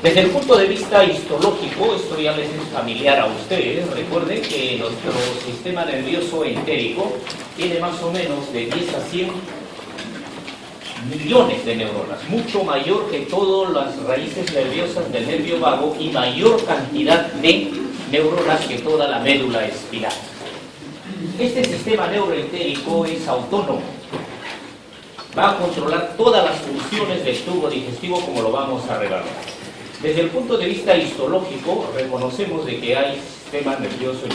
Desde el punto de vista histológico, esto ya les es familiar a ustedes. Recuerden que nuestro sistema nervioso entérico tiene más o menos de 10 a 100 millones de neuronas, mucho mayor que todas las raíces nerviosas del nervio vago y mayor cantidad de neuronas que toda la médula espinal. Este sistema neuroentérico es autónomo, va a controlar todas las funciones del tubo digestivo, como lo vamos a revelar. Desde el punto de vista histológico, reconocemos de que hay sistemas nerviosos,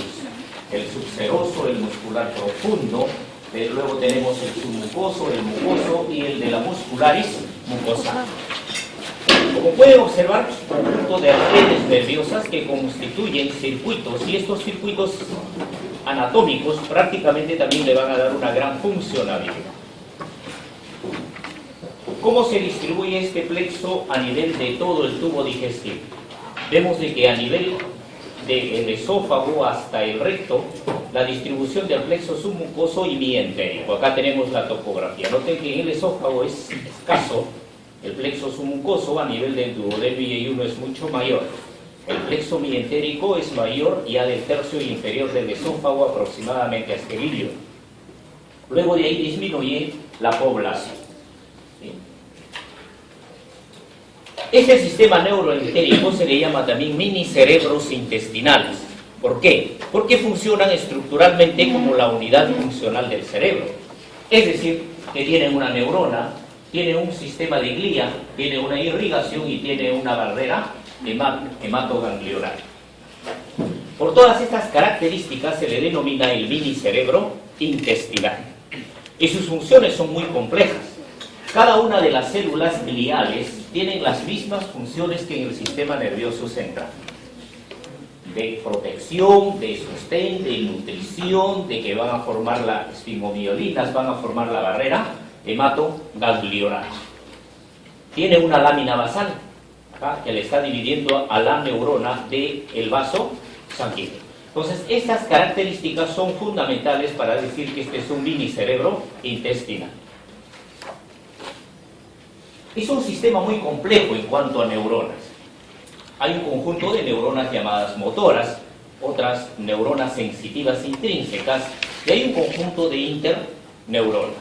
el subseroso, el muscular profundo, luego tenemos el submucoso, el mucoso y el de la muscularis mucosa. Como pueden observar, un conjunto de redes nerviosas que constituyen circuitos, y estos circuitos anatómicos prácticamente también le van a dar una gran funcionalidad. ¿Cómo se distribuye este plexo a nivel de todo el tubo digestivo? Vemos de que a nivel del esófago hasta el recto, la distribución del plexo submucoso y mientérico. Acá tenemos la topografía. Noten que en el esófago es escaso, el plexo submucoso a nivel del duodeno y I1 es mucho mayor. El plexo mientérico es mayor ya del tercio inferior del esófago aproximadamente hasta el ilio. Luego de ahí disminuye la población. Este sistema neuroentérico se le llama también mini cerebros intestinales. ¿Por qué? Porque funcionan estructuralmente como la unidad funcional del cerebro. Es decir, que tienen una neurona, tiene un sistema de glía, tiene una irrigación y tiene una barrera hematoganglionar. Por todas estas características se le denomina el mini cerebro intestinal. Y sus funciones son muy complejas. Cada una de las células gliales tienen las mismas funciones que en el sistema nervioso central. De protección, de sostén, de nutrición, de que van a formar las esfigmomielinas, van a formar la barrera hematoganglionar. Tiene una lámina basal, ¿verdad?, que le está dividiendo a la neurona del vaso sanguíneo. Entonces, estas características son fundamentales para decir que este es un mini cerebro intestinal. Es un sistema muy complejo en cuanto a neuronas. Hay un conjunto de neuronas llamadas motoras, otras neuronas sensitivas intrínsecas, y hay un conjunto de interneuronas.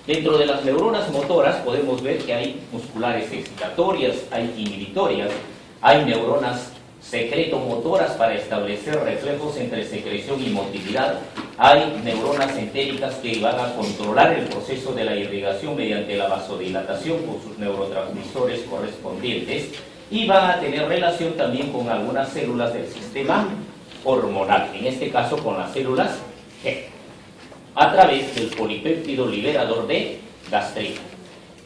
Dentro de las neuronas motoras podemos ver que hay musculares excitatorias, hay inhibitorias, hay neuronas secretomotoras para establecer reflejos entre secreción y motilidad, hay neuronas entéricas que van a controlar el proceso de la irrigación mediante la vasodilatación con sus neurotransmisores correspondientes y van a tener relación también con algunas células del sistema hormonal, en este caso con las células G, a través del polipéptido liberador de gastrina.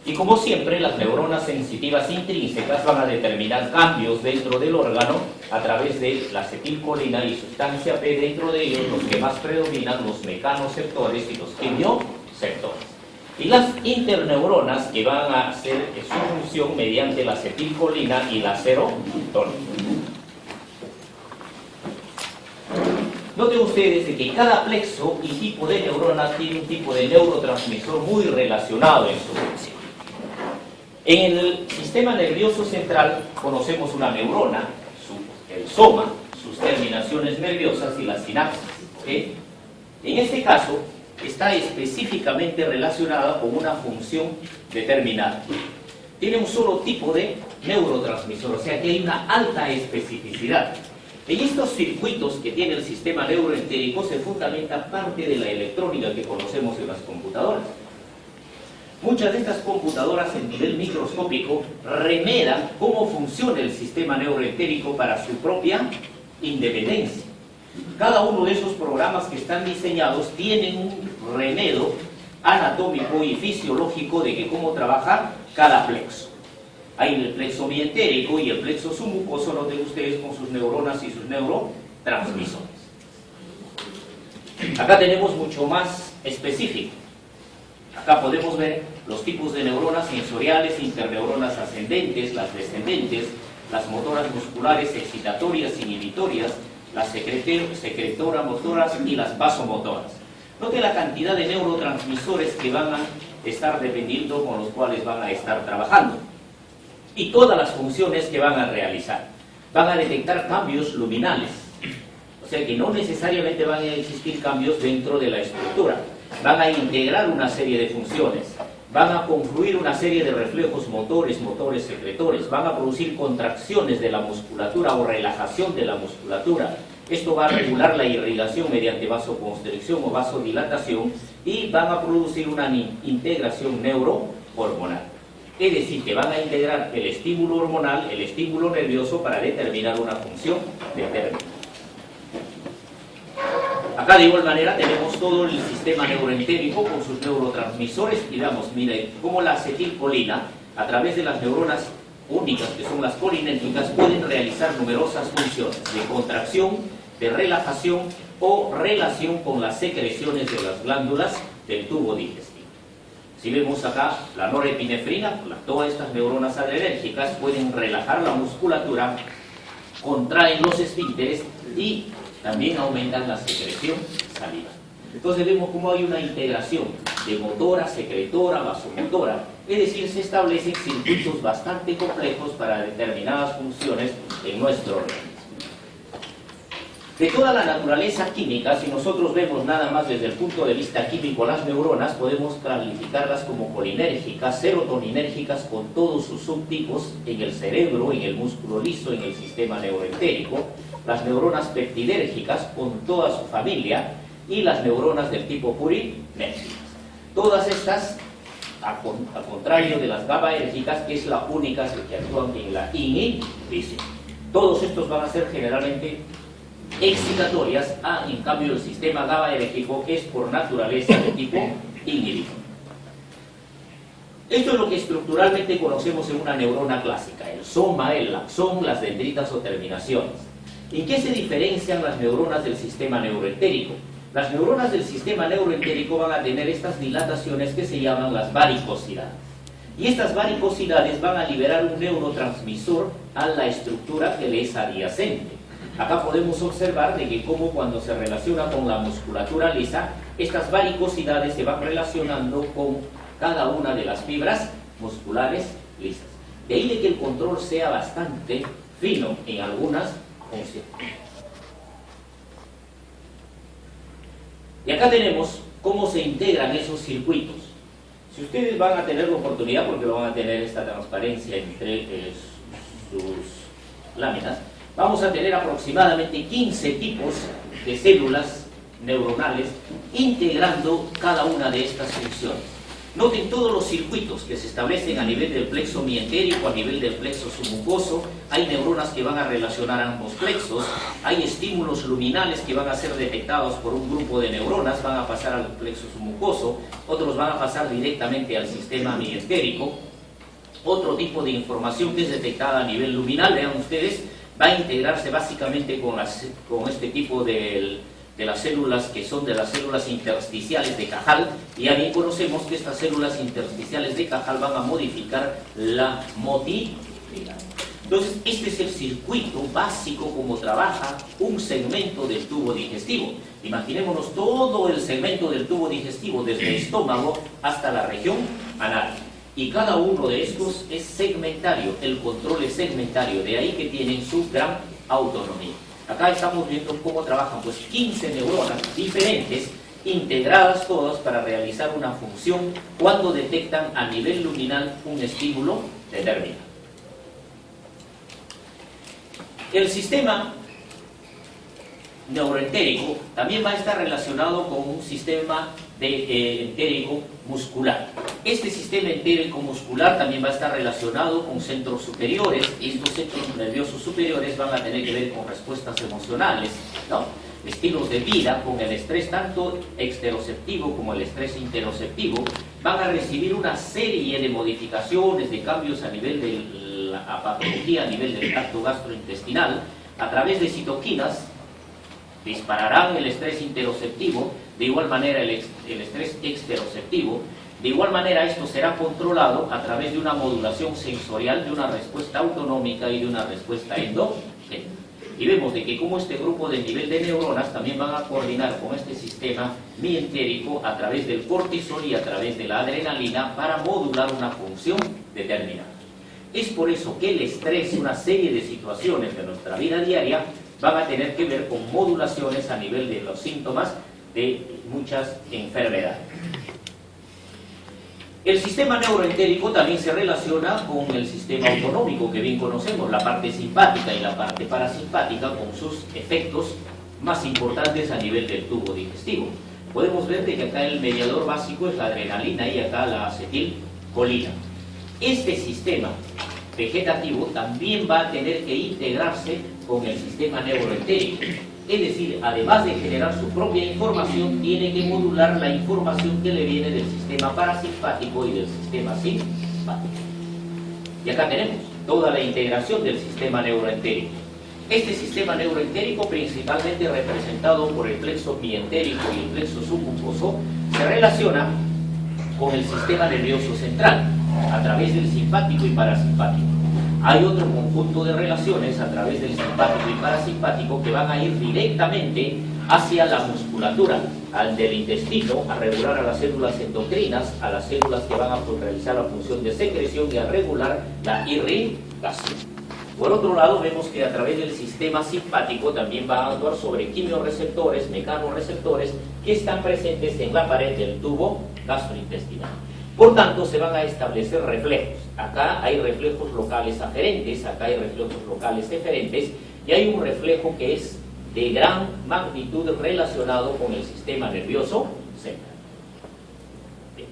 Y como siempre, las neuronas sensitivas intrínsecas van a determinar cambios dentro del órgano a través de la acetilcolina y sustancia P, dentro de ellos los que más predominan, los mecanoceptores y los quimioceptores. Y las interneuronas que van a hacer su función mediante la acetilcolina y la serotonina. Noten ustedes de que cada plexo y tipo de neurona tiene un tipo de neurotransmisor muy relacionado en su función. En el sistema nervioso central conocemos una neurona, el soma, sus terminaciones nerviosas y las sinapsis. ¿Okay? En este caso, está específicamente relacionada con una función determinada. Tiene un solo tipo de neurotransmisor, o sea que hay una alta especificidad. En estos circuitos que tiene el sistema neuroentérico se fundamenta parte de la electrónica que conocemos en las computadoras. Muchas de estas computadoras en nivel microscópico remedan cómo funciona el sistema neuroentérico para su propia independencia. Cada uno de esos programas que están diseñados tienen un remedo anatómico y fisiológico de que cómo trabaja cada plexo. Hay el plexo mientérico y el plexo submucoso, noten ustedes, con sus neuronas y sus neurotransmisores. Acá tenemos mucho más específico. Acá podemos ver los tipos de neuronas sensoriales, interneuronas ascendentes, las descendentes, las motoras musculares excitatorias, inhibitorias, las secretoras motoras y las vasomotoras. Note la cantidad de neurotransmisores que van a estar dependiendo con los cuales van a estar trabajando. Y todas las funciones que van a realizar. Van a detectar cambios luminales. O sea que no necesariamente van a existir cambios dentro de la estructura. Van a integrar una serie de funciones. Van a confluir una serie de reflejos motores, motores secretores. Van a producir contracciones de la musculatura o relajación de la musculatura. Esto va a regular la irrigación mediante vasoconstricción o vasodilatación y van a producir una integración neurohormonal. Es decir, que van a integrar el estímulo hormonal, el estímulo nervioso para determinar una función determinada. Acá de igual manera tenemos todo el sistema neuroentérico con sus neurotransmisores y veamos, miren, cómo la acetilcolina a través de las neuronas únicas que son las colinérgicas pueden realizar numerosas funciones de contracción, de relajación o relación con las secreciones de las glándulas del tubo digestivo. Si vemos acá la norepinefrina, todas estas neuronas adrenérgicas pueden relajar la musculatura, contraen los esfínteres y también aumentan la secreción salival. Entonces vemos cómo hay una integración de motora, secretora, vasomotora, es decir, se establecen circuitos bastante complejos para determinadas funciones en nuestro organismo. De toda la naturaleza química, si nosotros vemos nada más desde el punto de vista químico las neuronas, podemos clasificarlas como colinérgicas, serotoninérgicas con todos sus subtipos en el cerebro, en el músculo liso, en el sistema neuroentérico, las neuronas peptidérgicas con toda su familia y las neuronas del tipo purinérgicas. Todas estas, al contrario de las GABAérgicas, que es la única que actúan en la inhibición. Todos estos van a ser generalmente excitatorias, en cambio el sistema GABAérgico es por naturaleza de tipo inhibidor. Esto es lo que estructuralmente conocemos en una neurona clásica, el soma, el axón, las dendritas o terminaciones. ¿En qué se diferencian las neuronas del sistema neuroentérico? Las neuronas del sistema neuroentérico van a tener estas dilataciones que se llaman las varicosidades. Y estas varicosidades van a liberar un neurotransmisor a la estructura que le es adyacente. Acá podemos observar de que como cuando se relaciona con la musculatura lisa, estas varicosidades se van relacionando con cada una de las fibras musculares lisas. De ahí de que el control sea bastante fino en algunas funciones. Y acá tenemos cómo se integran esos circuitos. Si ustedes van a tener la oportunidad, porque van a tener esta transparencia entre sus láminas, vamos a tener aproximadamente 15 tipos de células neuronales integrando cada una de estas funciones. Noten todos los circuitos que se establecen a nivel del plexo mientérico, a nivel del plexo submucoso. Hay neuronas que van a relacionar ambos plexos, hay estímulos luminales que van a ser detectados por un grupo de neuronas, van a pasar al plexo submucoso, otros van a pasar directamente al sistema mientérico. Otro tipo de información que es detectada a nivel luminal, vean ustedes, va a integrarse básicamente con este tipo de las células que son de las células intersticiales de Cajal, y ya bien conocemos que estas células intersticiales de Cajal van a modificar la motilidad. Entonces, este es el circuito básico como trabaja un segmento del tubo digestivo. Imaginémonos todo el segmento del tubo digestivo, desde el estómago hasta la región anal. Y cada uno de estos es segmentario, el control es segmentario, de ahí que tienen su gran autonomía. Acá estamos viendo cómo trabajan pues 15 neuronas diferentes, integradas todas para realizar una función cuando detectan a nivel luminal un estímulo determinado. El sistema neuroentérico también va a estar relacionado con un sistema entérico muscular. Este sistema entérico muscular también va a estar relacionado con centros superiores, y estos centros nerviosos superiores van a tener que ver con respuestas emocionales, ¿no? Estilos de vida, con el estrés tanto exteroceptivo como el estrés interoceptivo, van a recibir una serie de modificaciones, de cambios a nivel de la patología, a nivel del tracto gastrointestinal, a través de citoquinas. Dispararán el estrés interoceptivo, de igual manera el estrés exteroceptivo. De igual manera esto será controlado a través de una modulación sensorial, de una respuesta autonómica y de una respuesta endógena. Y vemos de que como este grupo de nivel de neuronas también van a coordinar con este sistema mientérico a través del cortisol y a través de la adrenalina para modular una función determinada. Es por eso que el estrés y una serie de situaciones de nuestra vida diaria van a tener que ver con modulaciones a nivel de los síntomas de muchas enfermedades. El sistema neuroentérico también se relaciona con el sistema autonómico que bien conocemos, la parte simpática y la parte parasimpática, con sus efectos más importantes a nivel del tubo digestivo. Podemos ver que acá el mediador básico es la adrenalina y acá la acetilcolina. Este sistema vegetativo también va a tener que integrarse con el sistema neuroentérico. Es decir, además de generar su propia información, tiene que modular la información que le viene del sistema parasimpático y del sistema simpático. Y acá tenemos toda la integración del sistema neuroentérico. Este sistema neuroentérico, principalmente representado por el plexo mientérico y el plexo submucoso, se relaciona con el sistema nervioso central, a través del simpático y parasimpático. Hay otro conjunto de relaciones a través del simpático y parasimpático que van a ir directamente hacia la musculatura, al del intestino, a regular a las células endocrinas, a las células que van a realizar la función de secreción y a regular la irrigación. Por otro lado, vemos que a través del sistema simpático también va a actuar sobre quimiorreceptores, mecanorreceptores que están presentes en la pared del tubo gastrointestinal. Por tanto, se van a establecer reflejos. Acá hay reflejos locales aferentes, acá hay reflejos locales eferentes, y hay un reflejo que es de gran magnitud relacionado con el sistema nervioso central. Bien.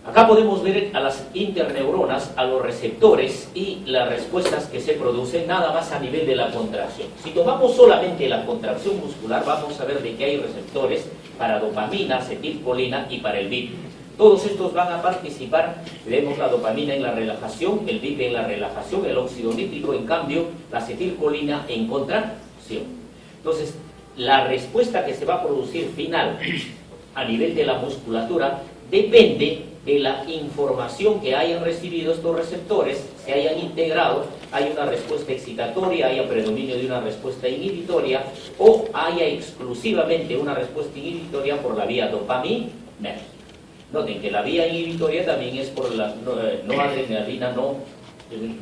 Acá podemos ver a las interneuronas, a los receptores y las respuestas que se producen nada más a nivel de la contracción. Si tomamos solamente la contracción muscular, vamos a ver de que hay receptores para dopamina, acetilcolina y para el BIP. Todos estos van a participar, vemos la dopamina en la relajación, el BIP en la relajación, el óxido nítrico, en cambio, la acetilcolina en contracción. Entonces, la respuesta que se va a producir final a nivel de la musculatura depende de la información que hayan recibido estos receptores, se hayan integrado, hay una respuesta excitatoria, haya predominio de una respuesta inhibitoria o haya exclusivamente una respuesta inhibitoria por la vía dopamina. Noten que la vía inhibitoria también es por las noradrenalinas,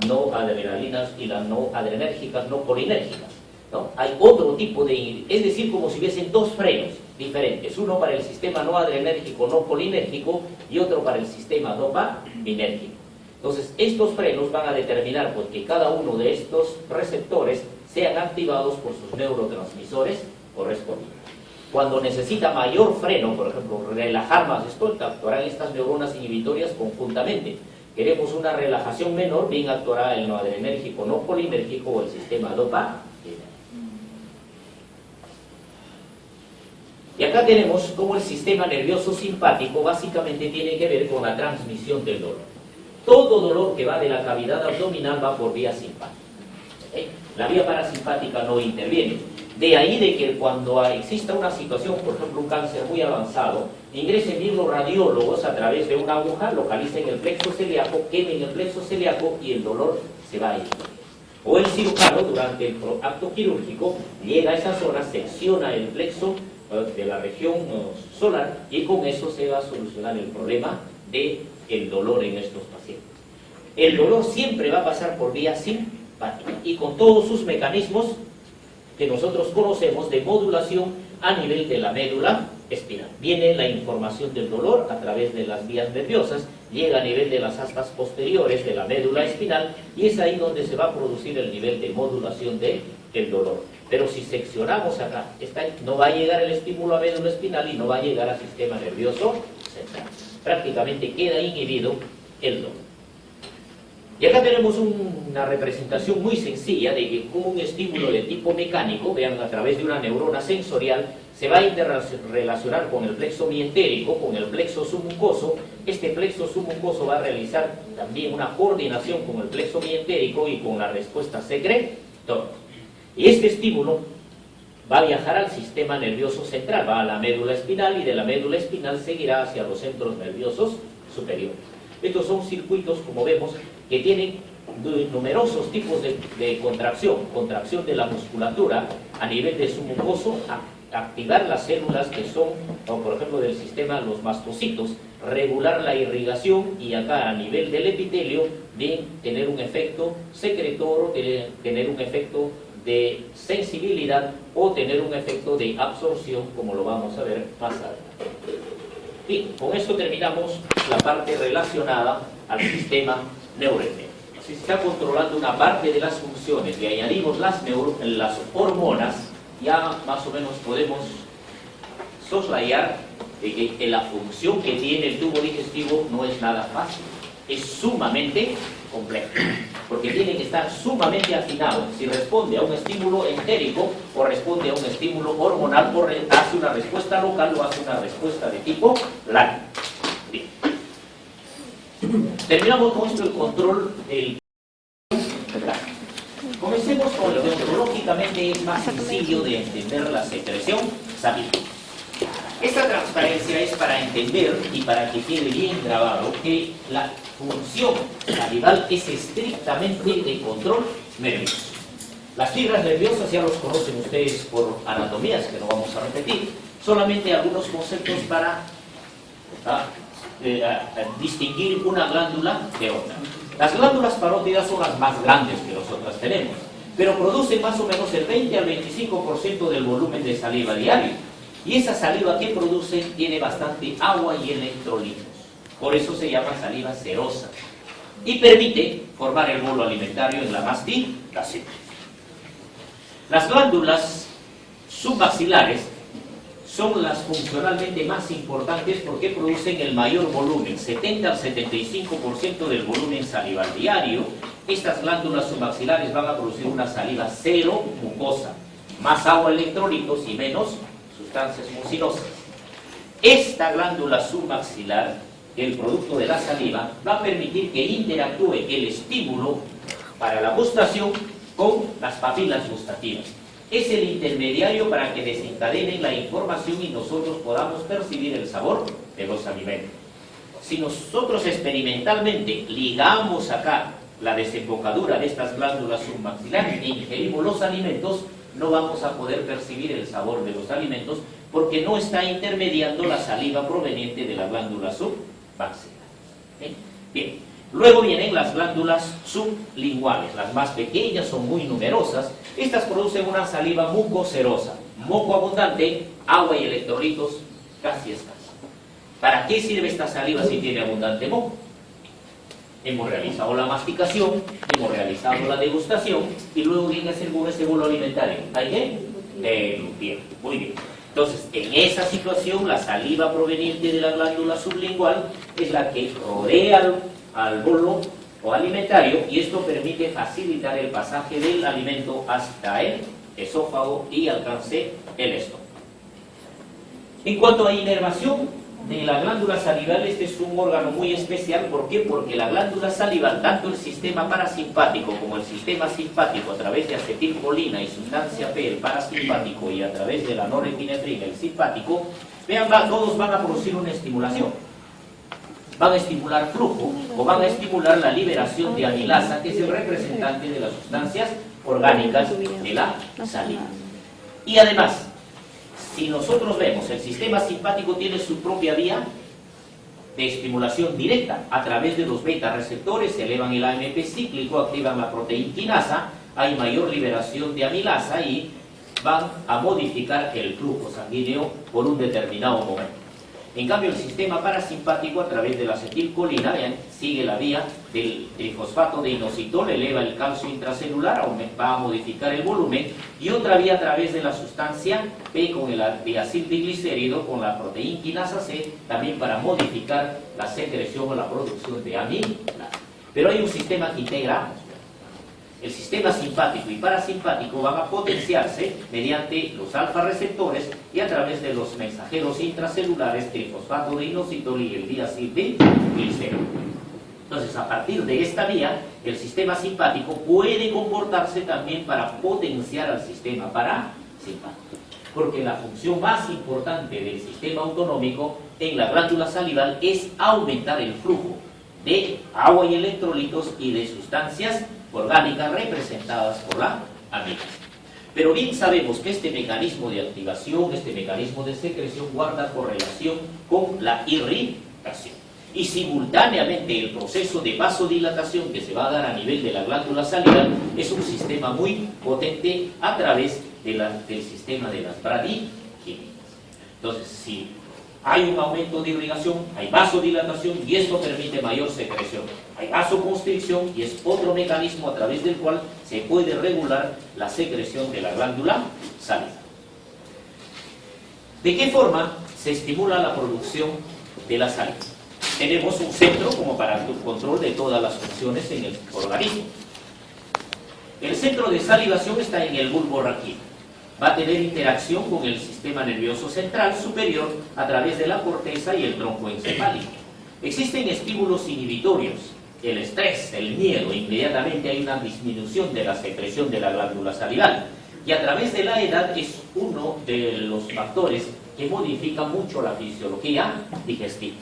no adrenalinas y las no adrenérgicas, no colinérgicas, ¿no? Hay otro tipo de, es decir, como si hubiesen dos frenos diferentes, uno para el sistema no adrenérgico, no colinérgico y otro para el sistema dopaminérgico. Entonces, estos frenos van a determinar pues, que cada uno de estos receptores sean activados por sus neurotransmisores correspondientes. Cuando necesita mayor freno, por ejemplo, relajar más esto, actuarán estas neuronas inhibitorias conjuntamente. Queremos una relajación menor, bien actuará el noadrenérgico, no colinérgico o el sistema dopaminérgico. Y acá tenemos cómo el sistema nervioso simpático básicamente tiene que ver con la transmisión del dolor. Todo dolor que va de la cavidad abdominal va por vía simpática. La vía parasimpática no interviene. De ahí de que cuando exista una situación, por ejemplo un cáncer muy avanzado, ingresen bien los radiólogos a través de una aguja, localicen el plexo celíaco, quemen el plexo celíaco y el dolor se va a ir. O el cirujano durante el acto quirúrgico llega a esa zona, secciona el plexo de la región solar y con eso se va a solucionar el problema del dolor en estos pacientes. El dolor siempre va a pasar por vía simpática y con todos sus mecanismos que nosotros conocemos de modulación a nivel de la médula espinal. Viene la información del dolor a través de las vías nerviosas, llega a nivel de las astas posteriores de la médula espinal y es ahí donde se va a producir el nivel de modulación del dolor. Pero si seccionamos acá, no va a llegar el estímulo a médula espinal y no va a llegar al sistema nervioso central. Prácticamente queda inhibido el dolor. Y acá tenemos una representación muy sencilla de que como un estímulo de tipo mecánico, vean, a través de una neurona sensorial, se va a interrelacionar con el plexo mientérico, con el plexo submucoso. Este plexo submucoso va a realizar también una coordinación con el plexo mientérico y con la respuesta secretora. Y este estímulo va a viajar al sistema nervioso central, va a la médula espinal y de la médula espinal seguirá hacia los centros nerviosos superiores. Estos son circuitos, como vemos, que tienen numerosos tipos de contracción de la musculatura a nivel de su mucoso, activar las células que son, como por ejemplo del sistema, los mastocitos, regular la irrigación y acá a nivel del epitelio, bien tener un efecto secretor o tener un efecto de sensibilidad o tener un efecto de absorción, como lo vamos a ver más adelante. Y con esto terminamos la parte relacionada al sistema neuroendocrino. Si se está controlando una parte de las funciones y añadimos las hormonas, ya más o menos podemos soslayar de que la función que tiene el tubo digestivo no es nada fácil, es sumamente complejo, porque tiene que estar sumamente afinado si responde a un estímulo entérico o responde a un estímulo hormonal o hace una respuesta local o hace una respuesta de tipo lácteo. Terminamos con esto el control del... Comencemos con lo que ontológicamente es más sencillo de entender la secreción salival. Esta transparencia es para entender y para que quede bien grabado que la función salival es estrictamente de control nervioso. Las fibras nerviosas ya los conocen ustedes por anatomías que no vamos a repetir, solamente algunos conceptos para distinguir una glándula de otra. Las glándulas parótidas son las más grandes que nosotras tenemos, pero producen más o menos el 20 al 25% del volumen de saliva diario. Y esa saliva que producen tiene bastante agua y electrolitos. Por eso se llama saliva serosa. Y permite formar el bolo alimentario en la masticación. Las glándulas submaxilares son las funcionalmente más importantes porque producen el mayor volumen, 70 al 75% del volumen salival diario. Estas glándulas submaxilares van a producir una saliva cero mucosa, más agua, electrolitos y menos sustancias mucinosas. Esta glándula submaxilar, el producto de la saliva, va a permitir que interactúe el estímulo para la gustación con las papilas gustativas. Es el intermediario para que desencadenen la información y nosotros podamos percibir el sabor de los alimentos. Si nosotros experimentalmente ligamos acá la desembocadura de estas glándulas submaxilares e ingerimos los alimentos, no vamos a poder percibir el sabor de los alimentos porque no está intermediando la saliva proveniente de la glándula submaxilar. Bien. Luego vienen las glándulas sublinguales, las más pequeñas, son muy numerosas. Estas producen una saliva mucocerosa, moco abundante, agua y electrolitos casi escasa. ¿Para qué sirve esta saliva si tiene abundante moco? Hemos realizado la masticación, hemos realizado la degustación y luego viene a hacer con ese bolo alimentario. ¿Hay qué? Bien, muy bien. Entonces, en esa situación, la saliva proveniente de la glándula sublingual es la que rodea al bolo o alimentario y esto permite facilitar el pasaje del alimento hasta el esófago y alcance el estómago. En cuanto a inervación de la glándula salival, este es un órgano muy especial. ¿Por qué? Porque la glándula salival, tanto el sistema parasimpático como el sistema simpático, a través de acetilcolina y sustancia P, el parasimpático, y a través de la norepinefrina, el simpático, vean, todos van a producir una estimulación. Van a estimular flujo o van a estimular la liberación de amilasa, que es el representante de las sustancias orgánicas de la saliva. Y además, si nosotros vemos, el sistema simpático tiene su propia vía de estimulación directa a través de los beta receptores, se elevan el AMP cíclico, activan la proteínquinasa, hay mayor liberación de amilasa y van a modificar el flujo sanguíneo por un determinado momento. En cambio, el sistema parasimpático, a través de la acetilcolina, vean, sigue la vía del trifosfato de inositol, eleva el calcio intracelular, va a modificar el volumen, y otra vía a través de la sustancia P con el diacildiglicérido, con la proteínquinasa C, también para modificar la secreción o la producción de amilasa. Pero hay un sistema que integra ambos. El sistema simpático y parasimpático van a potenciarse mediante los alfa receptores y a través de los mensajeros intracelulares trifosfato de inositol y el diacildiglicérido. Entonces, a partir de esta vía, el sistema simpático puede comportarse también para potenciar al sistema parasimpático, porque la función más importante del sistema autonómico en la glándula salival es aumentar el flujo de agua y electrolitos y de sustancias orgánicas representadas por la amígdala. Pero bien sabemos que este mecanismo de activación, este mecanismo de secreción guarda correlación con la irrigación. Y simultáneamente el proceso de vasodilatación que se va a dar a nivel de la glándula salival es un sistema muy potente a través del sistema de las bradíquinas. Entonces, si hay un aumento de irrigación, hay vasodilatación y esto permite mayor secreción. Hay vasoconstricción y es otro mecanismo a través del cual se puede regular la secreción de la glándula salival. ¿De qué forma se estimula la producción de la saliva? Tenemos un centro como para el control de todas las funciones en el organismo. El centro de salivación está en el bulbo raquídeo. Va a tener interacción con el sistema nervioso central superior a través de la corteza y el tronco encefálico. Existen estímulos inhibitorios, el estrés, el miedo, inmediatamente hay una disminución de la secreción de la glándula salival. Y a través de la edad es uno de los factores que modifica mucho la fisiología digestiva.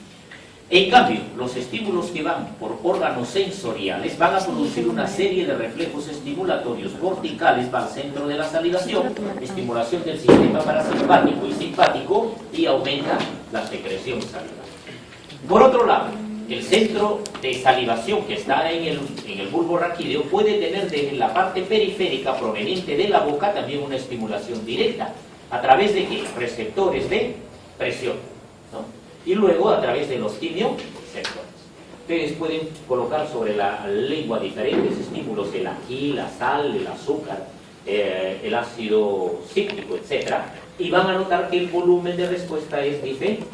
En cambio, los estímulos que van por órganos sensoriales van a producir una serie de reflejos estimulatorios corticales para el centro de la salivación, estimulación del sistema parasimpático y simpático y aumenta la secreción salival. Por otro lado, el centro de salivación que está en el bulbo raquídeo puede tener desde la parte periférica proveniente de la boca también una estimulación directa. ¿A través de qué? Receptores de presión, ¿no? Y luego a través de los quimioreceptores. Ustedes pueden colocar sobre la lengua diferentes estímulos, el ají, la sal, el azúcar, el ácido cítrico, etc. Y van a notar que el volumen de respuesta es diferente.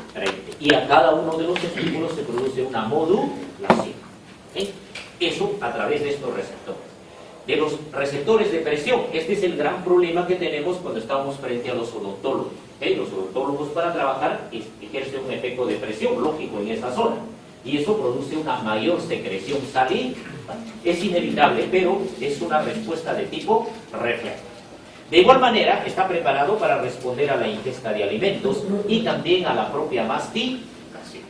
Y a cada uno de los estímulos se produce una modulación. Eso a través de estos receptores. De los receptores de presión, este es el gran problema que tenemos cuando estamos frente a los odontólogos. Los odontólogos para trabajar ejercen un efecto de presión lógico en esa zona y eso produce una mayor secreción salival. Es inevitable, pero es una respuesta de tipo reflejo. De igual manera, está preparado para responder a la ingesta de alimentos y también a la propia masticación.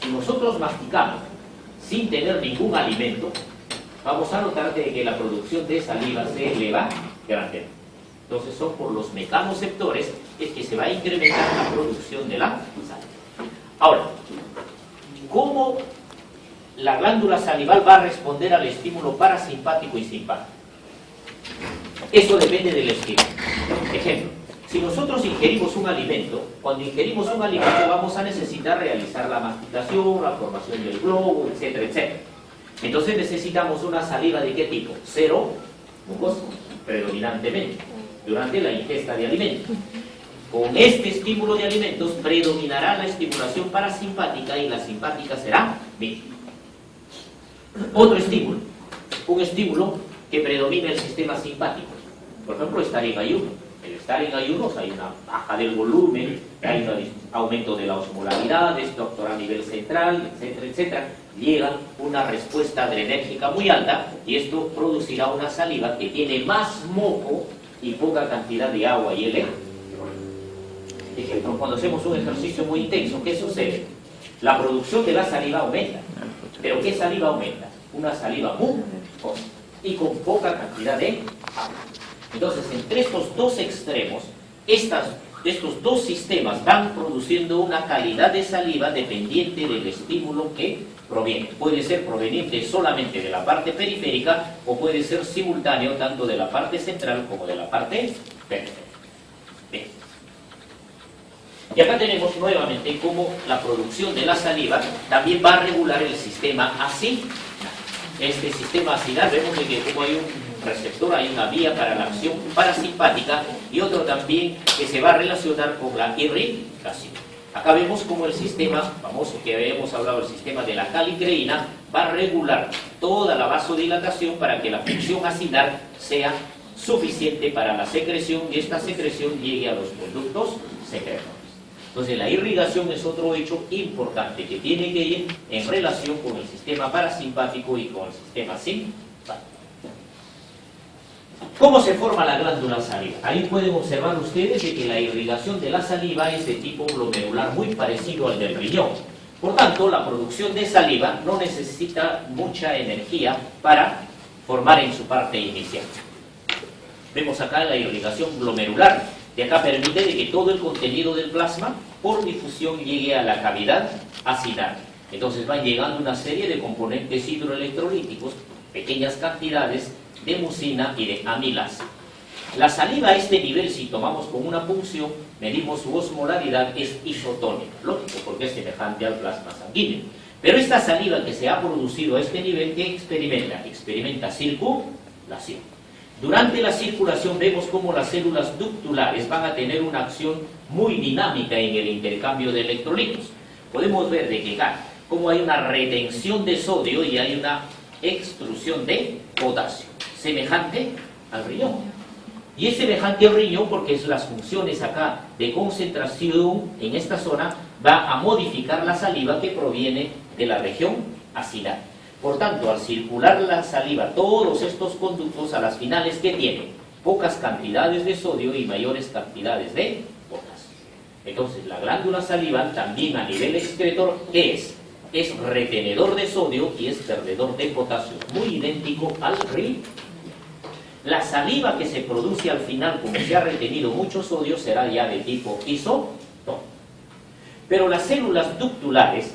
Si nosotros masticamos sin tener ningún alimento, vamos a notar que la producción de saliva se eleva grandemente. Entonces son por los mecanoceptores es que se va a incrementar la producción de la saliva. Ahora, ¿cómo la glándula salival va a responder al estímulo parasimpático y simpático? Eso depende del estímulo. Ejemplo, si nosotros ingerimos un alimento, cuando ingerimos un alimento vamos a necesitar realizar la masticación, la formación del globo, etcétera, etcétera. Entonces necesitamos una saliva ¿de qué tipo? Cero mucosa, predominantemente, durante la ingesta de alimentos. Con este estímulo de alimentos predominará la estimulación parasimpática y la simpática será mínima. Otro estímulo, un estímulo que predomina el sistema simpático. Por ejemplo, estar en ayuno. El estar en ayunos hay una baja del volumen, hay un aumento de la osmolaridad, esto actúa a nivel central, etcétera, etcétera. Llega una respuesta adrenérgica muy alta y esto producirá una saliva que tiene más moco y poca cantidad de agua y electrolitos. Ejemplo, cuando hacemos un ejercicio muy intenso, ¿qué sucede? La producción de la saliva aumenta. ¿Pero qué saliva aumenta? Una saliva mucosa y con poca cantidad de agua. Entonces, entre estos dos extremos, estos dos sistemas van produciendo una calidad de saliva dependiente del estímulo que proviene. Puede ser proveniente solamente de la parte periférica o puede ser simultáneo tanto de la parte central como de la parte periférica. Bien. Y acá tenemos nuevamente cómo la producción de la saliva también va a regular el sistema acinar. Este sistema acinar vemos que como hay un receptor, hay una vía para la acción parasimpática y otro también que se va a relacionar con la irrigación. Acá vemos como el sistema famoso que habíamos hablado, el sistema de la calicreína, va a regular toda la vasodilatación para que la función acinar sea suficiente para la secreción y esta secreción llegue a los conductos secretorios. Entonces la irrigación es otro hecho importante que tiene que ir en relación con el sistema parasimpático y con el sistema simpático. ¿Cómo se forma la glándula saliva? Ahí pueden observar ustedes de que la irrigación de la saliva es de tipo glomerular muy parecido al del riñón. Por tanto, la producción de saliva no necesita mucha energía para formar en su parte inicial. Vemos acá la irrigación glomerular. De acá permite de que todo el contenido del plasma por difusión llegue a la cavidad acinar. Entonces van llegando una serie de componentes hidroelectrolíticos, pequeñas cantidades de mucina y de amilasa. La saliva a este nivel, si tomamos con una punción, medimos su osmolaridad, es isotónica, lógico, porque es semejante al plasma sanguíneo. Pero esta saliva que se ha producido a este nivel, ¿qué experimenta? Experimenta circulación. Durante la circulación vemos cómo las células ductulares van a tener una acción muy dinámica en el intercambio de electrolitos. Podemos ver de que acá, como hay una retención de sodio y hay una extrusión de potasio, semejante al riñón. Y es semejante al riñón porque las funciones acá de concentración en esta zona va a modificar la saliva que proviene de la región acinar. Por tanto, al circular la saliva, todos estos conductos a las finales que tienen pocas cantidades de sodio y mayores cantidades de potasio. Entonces, la glándula salival también a nivel excretor, ¿qué es? Es retenedor de sodio y es perdedor de potasio, muy idéntico al riñón. La saliva que se produce al final, como se ha retenido mucho sodio, será ya de tipo isotónico. Pero las células ductulares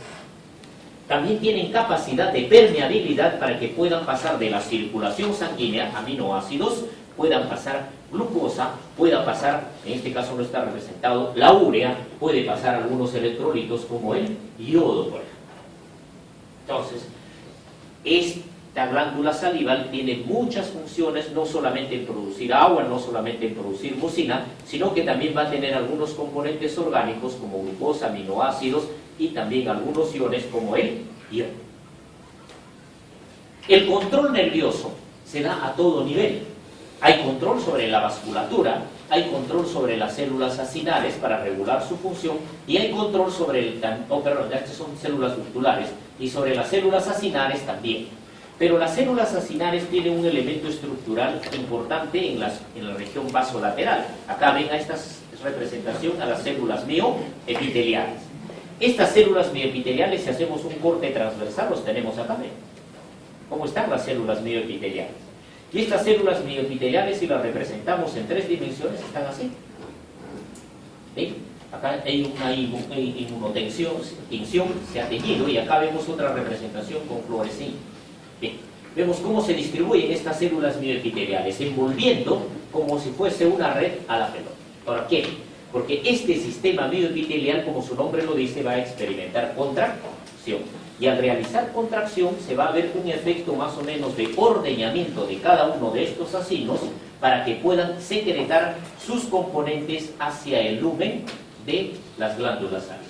también tienen capacidad de permeabilidad para que puedan pasar de la circulación sanguínea, aminoácidos, puedan pasar glucosa, pueda pasar, en este caso no está representado, la urea, puede pasar algunos electrolitos como el yodo, por ejemplo. Entonces, esta glándula salival tiene muchas funciones, no solamente en producir agua, no solamente en producir mucina, sino que también va a tener algunos componentes orgánicos como glucosa, aminoácidos y también algunos iones como el iodo. El control nervioso se da a todo nivel. Hay control sobre la vasculatura, hay control sobre las células acinares para regular su función y hay control sobre estas son células ductulares y sobre las células acinares también. Pero las células acinares tienen un elemento estructural importante en la región vasolateral. Acá ven a esta representación a las células mioepiteliales. Estas células mioepiteliales, si hacemos un corte transversal, los tenemos acá, ¿ven? ¿Cómo están las células mioepiteliales? Y estas células mioepiteliales, si las representamos en 3 dimensiones, están así. ¿Ven? Acá hay una inmunotensión, se ha teñido, y acá vemos otra representación con fluorescencia. Bien, vemos cómo se distribuyen estas células mioepiteliales, envolviendo como si fuese una red a la pelota. ¿Por qué? Porque este sistema mioepitelial, como su nombre lo dice, va a experimentar contracción. Y al realizar contracción se va a ver un efecto más o menos de ordeñamiento de cada uno de estos acinos para que puedan secretar sus componentes hacia el lumen de las glándulas salivares.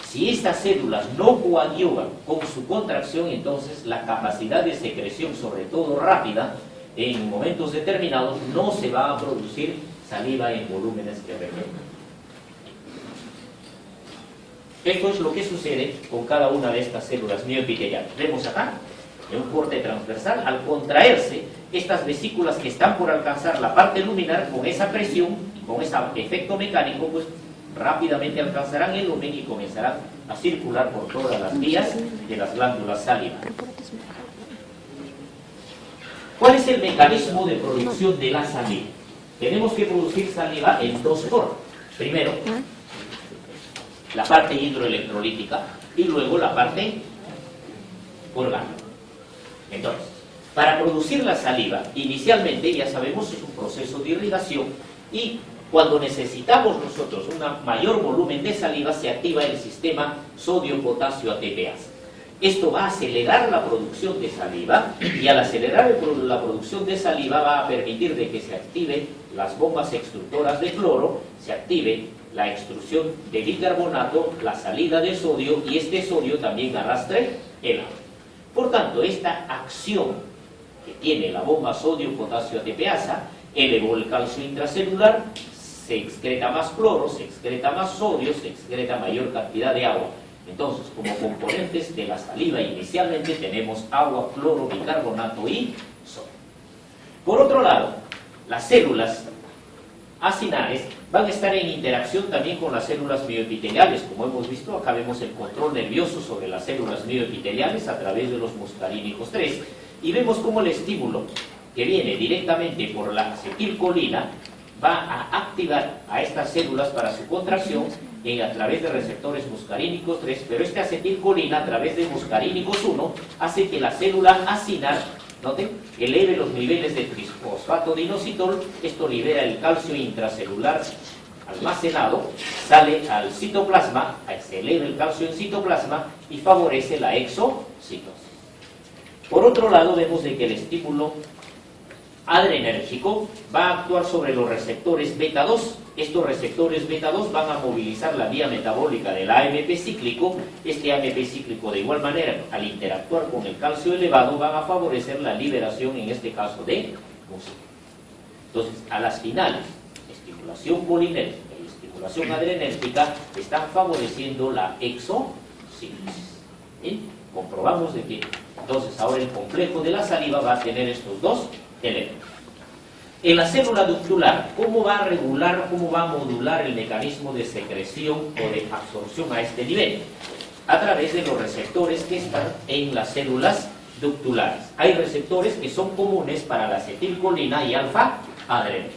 Si estas células no coadyuvan con su contracción, entonces la capacidad de secreción, sobre todo rápida, en momentos determinados, no se va a producir saliva en volúmenes que requieren. Esto es lo que sucede con cada una de estas células mioepiteliales. Vemos acá, en un corte transversal, al contraerse, estas vesículas que están por alcanzar la parte luminar, con esa presión, con ese efecto mecánico, pues rápidamente alcanzarán el lumen y comenzarán a circular por todas las vías de las glándulas salivares. ¿Cuál es el mecanismo de producción de la saliva? Tenemos que producir saliva en 2 formas. Primero, la parte hidroelectrolítica y luego la parte orgánica. Entonces, para producir la saliva, inicialmente, ya sabemos, es un proceso de irrigación y cuando necesitamos nosotros un mayor volumen de saliva, se activa el sistema sodio-potasio ATPase. Esto va a acelerar la producción de saliva y al acelerar la producción de saliva va a permitir de que se activen las bombas extructoras de cloro, se active la extrusión de bicarbonato, la salida de sodio y este sodio también arrastre el agua. Por tanto, esta acción que tiene la bomba sodio-potasio ATPasa elevó el calcio intracelular, se excreta más cloro, se excreta más sodio, se excreta mayor cantidad de agua. Entonces, como componentes de la saliva inicialmente tenemos agua, cloro, bicarbonato y sodio. Por otro lado, las células acinares van a estar en interacción también con las células mioepiteliales. Como hemos visto, acá vemos el control nervioso sobre las células mioepiteliales a través de los muscarínicos 3, y vemos cómo el estímulo que viene directamente por la acetilcolina va a activar a estas células para su contracción a través de receptores muscarínicos 3, pero esta acetilcolina a través de muscarínicos 1 hace que la célula acinar, noten, eleve los niveles de trisfosfato de inositol. Esto libera el calcio intracelular almacenado, sale al citoplasma, se eleva el calcio en citoplasma y favorece la exocitosis. Por otro lado, vemos de que el estímulo adrenérgico va a actuar sobre los receptores beta 2. Estos receptores beta 2 van a movilizar la vía metabólica del AMP cíclico. Este AMP cíclico, de igual manera, al interactuar con el calcio elevado, van a favorecer la liberación, en este caso, de músculo. Entonces, a las finales, estimulación colinérgica y estimulación adrenérgica están favoreciendo la exocitosis. Comprobamos de que, entonces, ahora el complejo de la saliva va a tener estos dos elementos. En la célula ductular, ¿cómo va a regular, cómo va a modular el mecanismo de secreción o de absorción a este nivel? A través de los receptores que están en las células ductulares. Hay receptores que son comunes para la acetilcolina y alfa-adrenina.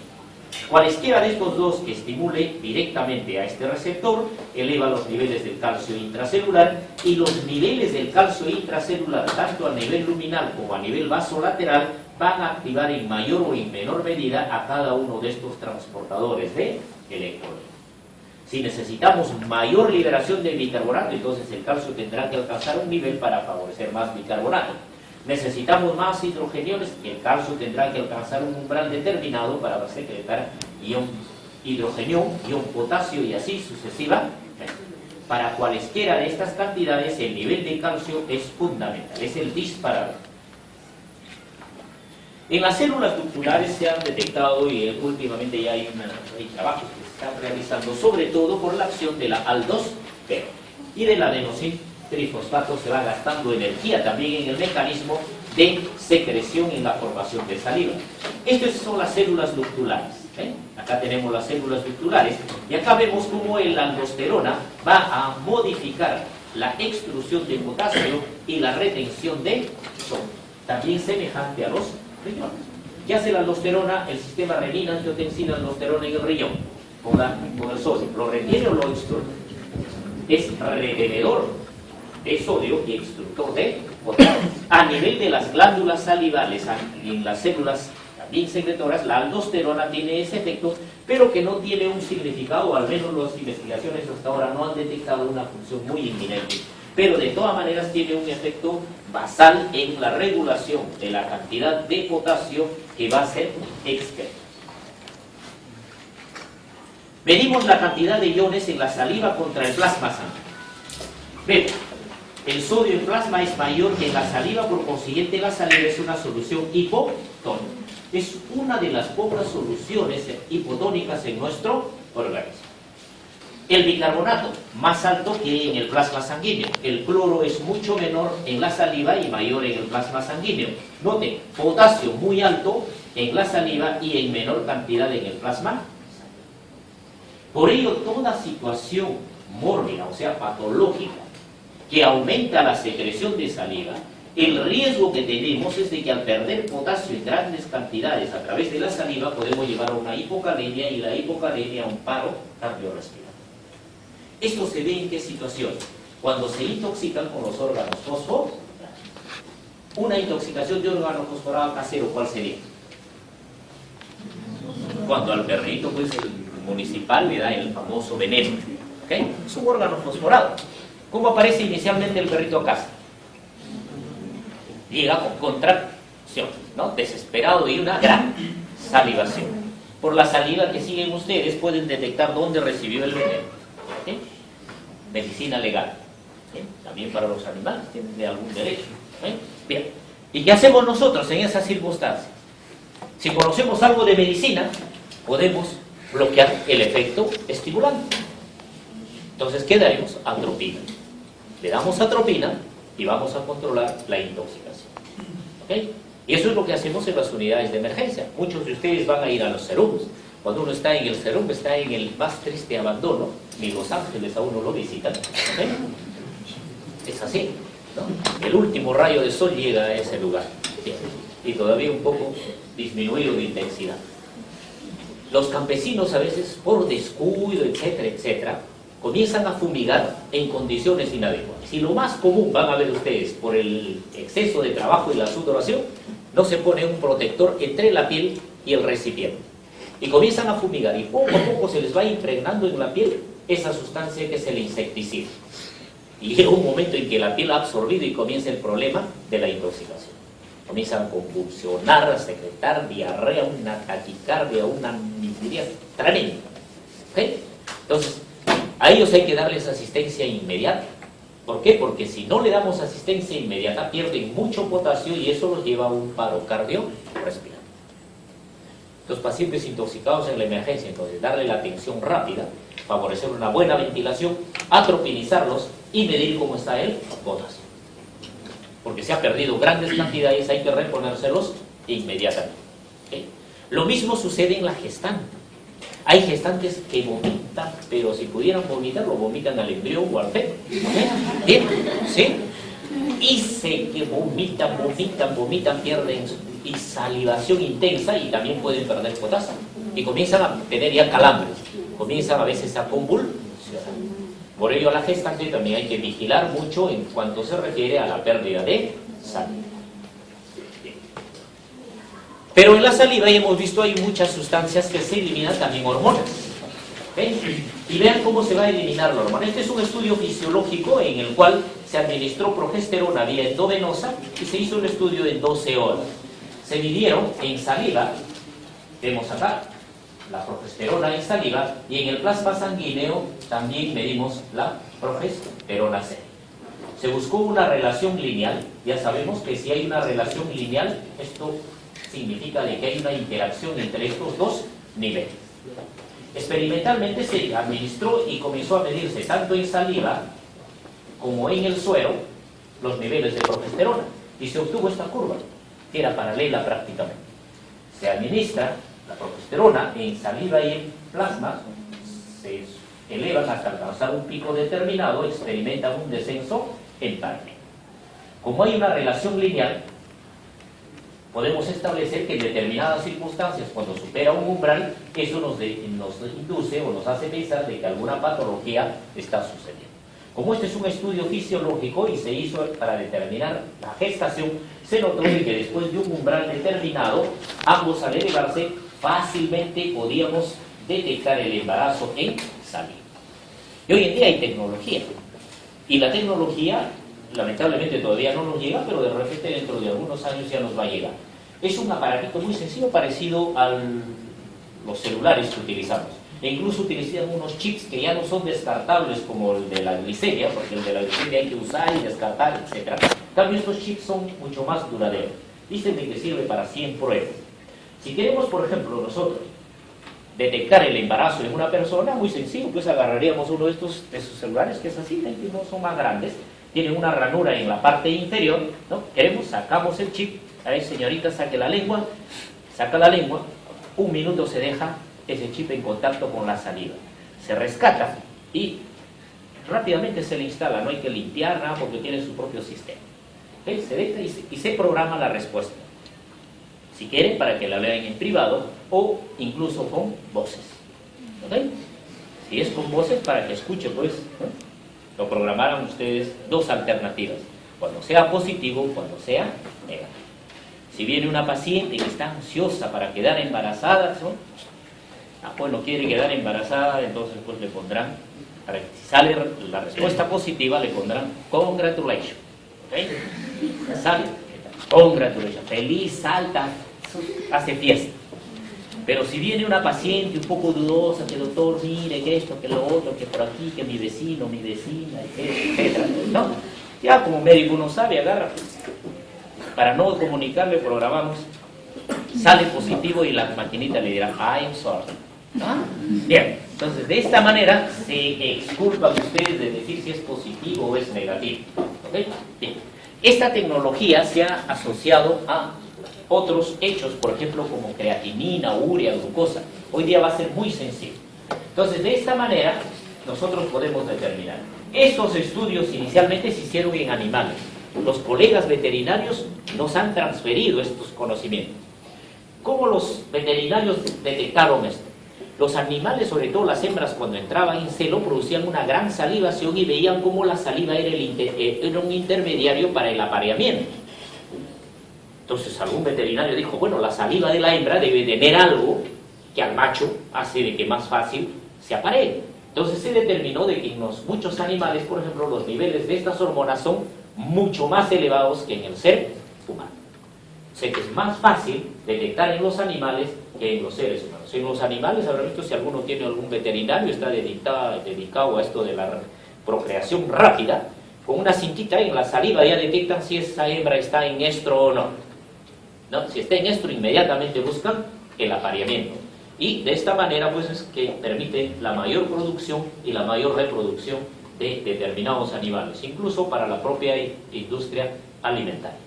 Cualesquiera de estos dos que estimule directamente a este receptor eleva los niveles del calcio intracelular, y los niveles del calcio intracelular, tanto a nivel luminal como a nivel vasolateral, van a activar en mayor o en menor medida a cada uno de estos transportadores de electrones. Si necesitamos mayor liberación de bicarbonato, entonces el calcio tendrá que alcanzar un nivel para favorecer más bicarbonato. Necesitamos más hidrogeniones, el calcio tendrá que alcanzar un umbral determinado para secretar ion hidrogenión, ion potasio y así sucesivamente. Para cualesquiera de estas cantidades, el nivel de calcio es fundamental, es el disparador. En las células ductulares se han detectado, y últimamente ya hay trabajos que se están realizando, sobre todo por la acción de la aldosperona y del adenosín trifosfato. Se va gastando energía también en el mecanismo de secreción en la formación de saliva. Estas son las células ductulares. Acá tenemos las células ductulares y acá vemos cómo la aldosterona va a modificar la extrusión de potasio y la retención de sodio, también semejante a los riñones. ¿Qué hace la aldosterona? El sistema renina, angiotensina, aldosterona en el riñón con el sodio. ¿Lo retiene o lo extruye? Es retenedor de sodio y extractor de potasio. A nivel de las glándulas salivales, en las células también secretoras, la aldosterona tiene ese efecto, pero que no tiene un significado, al menos las investigaciones hasta ahora no han detectado una función muy inminente, pero de todas maneras tiene un efecto basal en la regulación de la cantidad de potasio que va a ser externa. Medimos la cantidad de iones en la saliva contra el plasma sanguíneo. Vemos, el sodio en plasma es mayor que en la saliva, por consiguiente la saliva es una solución hipotónica. Es una de las pocas soluciones hipotónicas en nuestro organismo. El bicarbonato, más alto que en el plasma sanguíneo. El cloro es mucho menor en la saliva y mayor en el plasma sanguíneo. Noten, potasio muy alto en la saliva y en menor cantidad en el plasma sanguíneo. Por ello, toda situación mórbida, o sea, patológica, que aumenta la secreción de saliva, el riesgo que tenemos es de que al perder potasio en grandes cantidades a través de la saliva podemos llevar a una hipocalemia, y la hipocalemia a un paro cardiorrespiratorio. ¿Esto se ve en qué situación? Cuando se intoxican con los órganos fosforados. Una intoxicación de órgano fosforado casero, ¿cuál sería? Cuando al perrito, pues, el municipal le da el famoso veneno. ¿Okay? Es un órgano fosforado. ¿Cómo aparece inicialmente el perrito a casa? Llega con contracción, ¿no? Desesperado y una gran salivación. Por la saliva que siguen ustedes pueden detectar dónde recibió el veneno. ¿Okay? Medicina legal. ¿Okay? También para los animales tienen de algún derecho. ¿Okay? Bien. ¿Y qué hacemos nosotros en esas circunstancias? Si conocemos algo de medicina, podemos bloquear el efecto estimulante. Entonces, ¿qué daremos? Atropina. Le damos atropina y vamos a controlar la intoxicación. ¿Okay? Y eso es lo que hacemos en las unidades de emergencia. Muchos de ustedes van a ir a los serums, Cuando uno está en el serum, está en el más triste abandono, ni los ángeles a uno lo visitan. ¿Okay? Es así, ¿no? El último rayo de sol llega a ese lugar, ¿sí? Y todavía un poco disminuido de intensidad. Los campesinos a veces, por descuido, etcétera, etcétera, comienzan a fumigar en condiciones inadecuadas. Y lo más común, van a ver ustedes, por el exceso de trabajo y la sudoración, no se pone un protector entre la piel y el recipiente. Y comienzan a fumigar, y poco a poco se les va impregnando en la piel esa sustancia que es el insecticida. Y llega un momento en que la piel ha absorbido y comienza el problema de la intoxicación. Comienzan a convulsionar, a secretar diarrea, una taquicardia, una miseria tremenda. ¿Okay? Entonces, a ellos hay que darles asistencia inmediata. ¿Por qué? Porque si no le damos asistencia inmediata, pierden mucho potasio y eso los lleva a un paro cardiorrespiratorio. Los pacientes intoxicados en la emergencia, entonces, darle la atención rápida, favorecer una buena ventilación, atropinizarlos y medir cómo está el potasio. Porque se ha perdido grandes cantidades, hay que reponérselos inmediatamente. ¿Okay? Lo mismo sucede en la gestante. Hay gestantes que vomitan, pero si pudieran vomitar, lo vomitan al embrión o al feto. ¿Bien? ¿Sí? Y sé que vomitan, pierden y salivación intensa y también pueden perder potasio. Y comienzan a tener ya calambres, comienzan a veces a convulsionar. Por ello a la gestante también hay que vigilar mucho en cuanto se refiere a la pérdida de saliva. Pero en la saliva, ya hemos visto, hay muchas sustancias que se eliminan, también hormonas. ¿Okay? Y vean cómo se va a eliminar la hormona. Este es un estudio fisiológico en el cual se administró progesterona vía endovenosa y se hizo un estudio en 12 horas. Se midieron en saliva, vemos acá, la progesterona en saliva, y en el plasma sanguíneo también medimos la progesterona C. Se buscó una relación lineal. Ya sabemos que si hay una relación lineal, esto significa de que hay una interacción entre estos dos niveles. Experimentalmente se administró y comenzó a medirse tanto en saliva como en el suero los niveles de progesterona y se obtuvo esta curva, que era paralela prácticamente. Se administra la progesterona en saliva y en plasma, se elevan hasta alcanzar un pico determinado, experimentan un descenso en parte. Como hay una relación lineal, podemos establecer que en determinadas circunstancias, cuando supera un umbral, eso nos induce o nos hace pensar de que alguna patología está sucediendo. Como este es un estudio fisiológico y se hizo para determinar la gestación, se notó que después de un umbral determinado, ambos al elevarse, fácilmente podíamos detectar el embarazo en saliva. Y hoy en día hay tecnología. Y la tecnología, lamentablemente todavía no nos llega, pero de repente dentro de algunos años ya nos va a llegar. Es un aparatito muy sencillo parecido a los celulares que utilizamos. E incluso utilizan unos chips que ya no son descartables como el de la glicemia, porque el de la glicemia hay que usar y descartar, etc. En cambio, estos chips son mucho más duraderos. Dicen que sirve para 100 pruebas. Si queremos, por ejemplo, nosotros detectar el embarazo en una persona, muy sencillo, pues agarraríamos uno de esos celulares que es así, que no son más grandes, tienen una ranura en la parte inferior, ¿no? Queremos, sacamos el chip, a ver, señorita, saque la lengua, saca la lengua, un minuto se deja ese chip en contacto con la saliva, se rescata y rápidamente se le instala, no hay que limpiar nada porque tiene su propio sistema. ¿Okay? Se deja y se programa la respuesta. Si quieren, para que la lean en privado o incluso con voces. ¿Okay? Si es con voces, para que escuche, pues, ¿no? Lo programaron ustedes dos alternativas, cuando sea positivo, cuando sea negativo. Si viene una paciente que está ansiosa para quedar embarazada, ¿no? Bueno, quiere quedar embarazada, entonces pues le pondrán, para que si sale la respuesta positiva, le pondrán congratulations. ¿Okay? Sale, congratulations, feliz, salta, hace fiesta. Pero si viene una paciente un poco dudosa, que doctor, mire, que esto, que lo otro, que por aquí, que mi vecino, mi vecina, etcétera, ¿no? Ya como médico uno sabe, agarra. Para no comunicarle, programamos, sale positivo y la maquinita le dirá, I'm sorry. ¿Ah? Bien, entonces de esta manera se exculpan ustedes de decir si es positivo o es negativo. ¿Okay? Bien. Esta tecnología se ha asociado a otros hechos, por ejemplo, como creatinina, urea, glucosa. Hoy día va a ser muy sensible. Entonces, de esta manera, nosotros podemos determinar. Estos estudios inicialmente se hicieron en animales. Los colegas veterinarios nos han transferido estos conocimientos. ¿Cómo los veterinarios detectaron esto? Los animales, sobre todo las hembras, cuando entraban en celo, producían una gran salivación y veían cómo la saliva era un intermediario para el apareamiento. Entonces algún veterinario dijo, bueno, la saliva de la hembra debe tener algo que al macho hace de que más fácil se aparee. Entonces se determinó de que en muchos animales, por ejemplo, los niveles de estas hormonas son mucho más elevados que en el ser humano. O sea que es más fácil detectar en los animales que en los seres humanos. En los animales, habrá visto si alguno tiene algún veterinario, está dedicado a esto de la procreación rápida, con una cintita en la saliva ya detectan si esa hembra está en estro o no. ¿No? Si está en estro, inmediatamente buscan el apareamiento. Y de esta manera, pues, es que permite la mayor producción y la mayor reproducción de determinados animales, incluso para la propia industria alimentaria.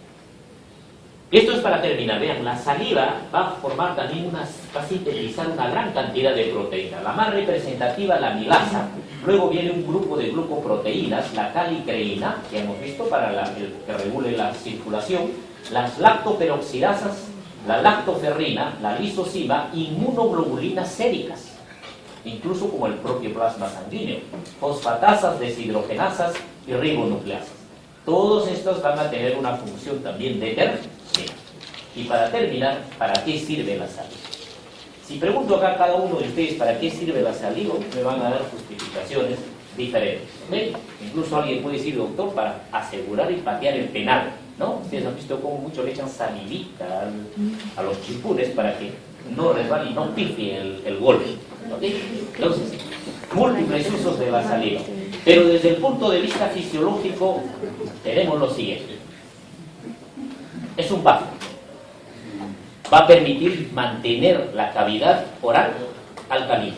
Esto es para terminar. Vean, la saliva va a formar también va a sintetizar una gran cantidad de proteínas. La más representativa, la amilasa. Luego viene un grupo de glucoproteínas, la calicreína, que hemos visto para que regule la circulación, las lactoperoxidasas, la lactoferrina, la lisozima, inmunoglobulinas séricas, incluso como el propio plasma sanguíneo, fosfatasas, deshidrogenasas y ribonucleasas. Todos estos van a tener una función también determinante. Y para terminar, ¿para qué sirve la saliva? Si pregunto acá a cada uno de ustedes para qué sirve la saliva, me van a dar justificaciones diferentes. ¿Okay? Incluso alguien puede decir, doctor, para asegurar y patear el penal, ¿no? Ustedes han visto cómo muchos le echan salivita a los chipunes para que no resbale y no pifie el golpe. ¿Okay? Entonces, múltiples usos de la saliva. Pero desde el punto de vista fisiológico, tenemos lo siguiente. Es un bafo. Va a permitir mantener la cavidad oral alcalina.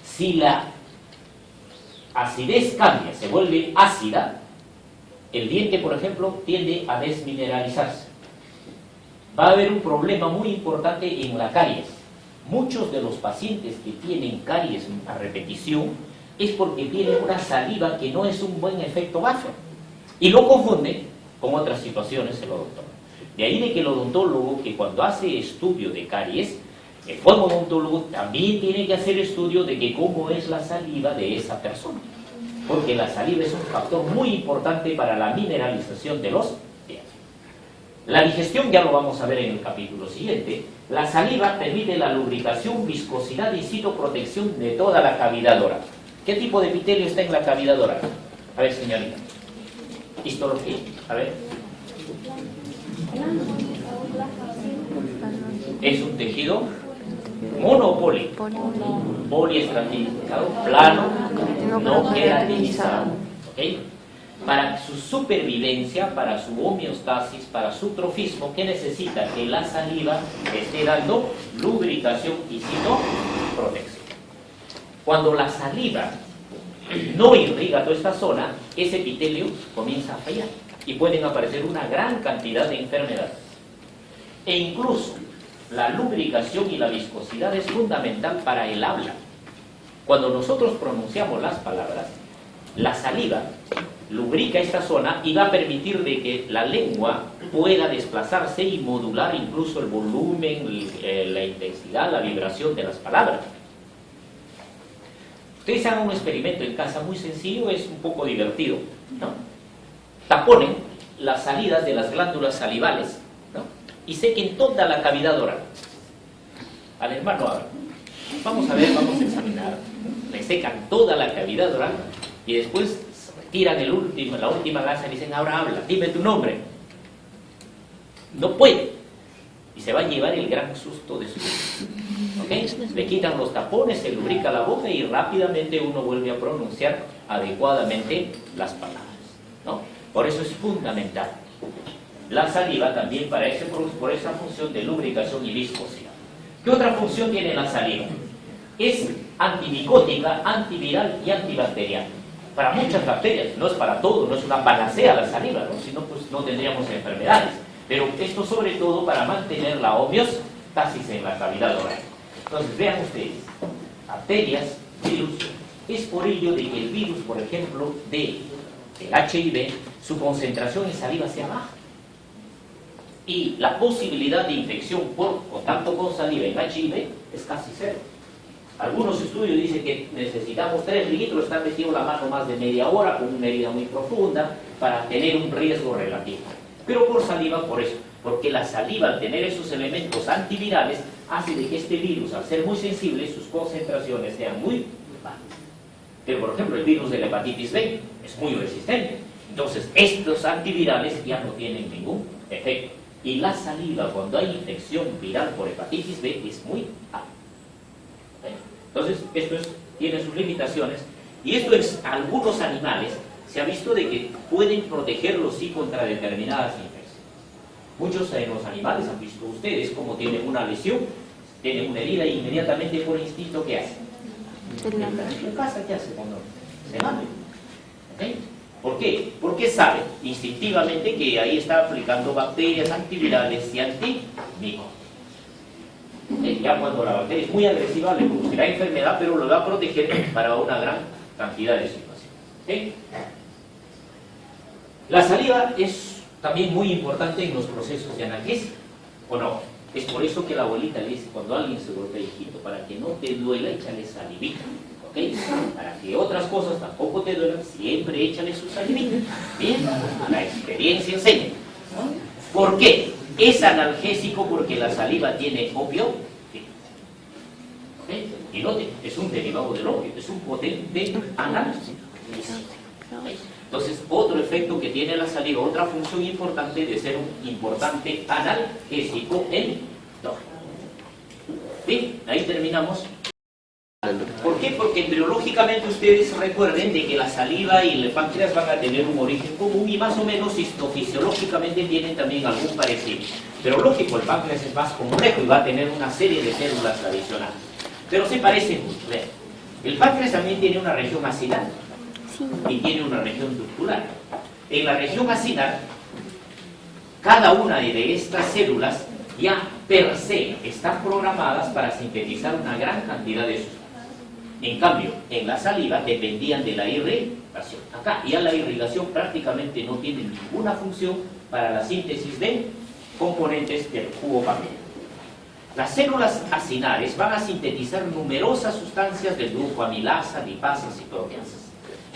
Si la acidez cambia, se vuelve ácida, el diente, por ejemplo, tiende a desmineralizarse. Va a haber un problema muy importante en la caries. Muchos de los pacientes que tienen caries a repetición es porque tienen una saliva que no es un buen efecto bafo. Y lo confunden con otras situaciones el odontólogo. De ahí de que el odontólogo, que cuando hace estudio de caries, el buen odontólogo también tiene que hacer estudio de que cómo es la saliva de esa persona. Porque la saliva es un factor muy importante para la mineralización de los dientes. La digestión ya lo vamos a ver en el capítulo siguiente. La saliva permite la lubricación, viscosidad y citoprotección de toda la cavidad oral. ¿Qué tipo de epitelio está en la cavidad oral? A ver, señorita. Histología. A ver. Es un tejido mono o poli. Poliestratificado, plano, no queratinizado. ¿Okay? Para su supervivencia, para su homeostasis, para su trofismo, ¿qué necesita? Que la saliva esté dando lubricación y citoprotección. Cuando la saliva no irriga toda esta zona, ese epitelio comienza a fallar y pueden aparecer una gran cantidad de enfermedades. E incluso la lubricación y la viscosidad es fundamental para el habla. Cuando nosotros pronunciamos las palabras, la saliva lubrica esta zona y va a permitir de que la lengua pueda desplazarse y modular incluso el volumen, la intensidad, la vibración de las palabras. Ustedes hagan un experimento en casa muy sencillo, es un poco divertido, ¿no? Taponen las salidas de las glándulas salivales, ¿no? Y sequen toda la cavidad oral. Al hermano habla. Vamos a ver, vamos a examinar. Le secan toda la cavidad oral y después retiran la última gasa y dicen, ahora habla, dime tu nombre. No puede. Y se va a llevar el gran susto de su vida. ¿Okay? Le quitan los tapones, se lubrica la boca y rápidamente uno vuelve a pronunciar adecuadamente las palabras, ¿no? Por eso es fundamental la saliva también por esa función de lubricación y viscosidad. ¿Qué otra función tiene la saliva? Es antimicótica, antiviral y antibacteriana. Para muchas bacterias, no es para todo, no es una panacea la saliva, ¿no? Si no, pues no tendríamos enfermedades. Pero esto sobre todo para mantener la homeostasis en la cavidad oral. Entonces, vean ustedes, bacterias, virus, es por ello de que el virus, por ejemplo, del HIV, su concentración en saliva sea baja. Y la posibilidad de infección por contacto con saliva en HIV es casi cero. Algunos estudios dicen que necesitamos 3 litros, estar metido la mano más de media hora con una herida muy profunda para tener un riesgo relativo. Pero por saliva, por eso, porque la saliva al tener esos elementos antivirales hace de que este virus, al ser muy sensible, sus concentraciones sean muy bajas. Pero por ejemplo el virus de la hepatitis B es muy resistente, entonces estos antivirales ya no tienen ningún efecto. Y la saliva, cuando hay infección viral por hepatitis B, es muy alta. Entonces, esto tiene sus limitaciones, y esto en algunos animales se ha visto de que pueden protegerlos sí contra determinadas infecciones. Muchos de los animales han visto ustedes cómo tienen una lesión, tienen una herida y inmediatamente por instinto, ¿qué hacen? En casa, ¿qué hacen cuando se matan? ¿Okay? ¿Por qué? Porque saben instintivamente que ahí está aplicando bacterias antivirales y antimicrobianas. Ya cuando la bacteria es muy agresiva le producirá enfermedad, pero lo va a proteger para una gran cantidad de situaciones. ¿Okay? La saliva es también muy importante en los procesos de analgesia, ¿o no? Es por eso que la abuelita le dice, cuando alguien se golpea, hijito, para que no te duela, échale salivita. ¿Okay? Para que otras cosas tampoco te duelan, siempre échale su salivita. Bien, la experiencia enseña. ¿Por qué? Es analgésico porque la saliva tiene opio. ¿Okay? Y note, es un derivado del opio, es un potente analgésico. Entonces, otro efecto que tiene la saliva, otra función importante de ser un importante analgésico endógeno. Bien, ahí terminamos. ¿Por qué? Porque embriológicamente ustedes recuerden de que la saliva y el páncreas van a tener un origen común y más o menos histofisiológicamente tienen también algún parecido. Pero lógico, el páncreas es más complejo y va a tener una serie de células adicionales. Pero se parecen mucho. Vean, el páncreas también tiene una región acinar y tiene una región ductular. En la región acinar, cada una de estas células ya per se están programadas para sintetizar una gran cantidad de sustancias. En cambio, en la saliva dependían de la irrigación. Acá ya la irrigación prácticamente no tiene ninguna función para la síntesis de componentes del jugo pancreático. Las células acinares van a sintetizar numerosas sustancias del grupo amilasa, lipasas y proteasas.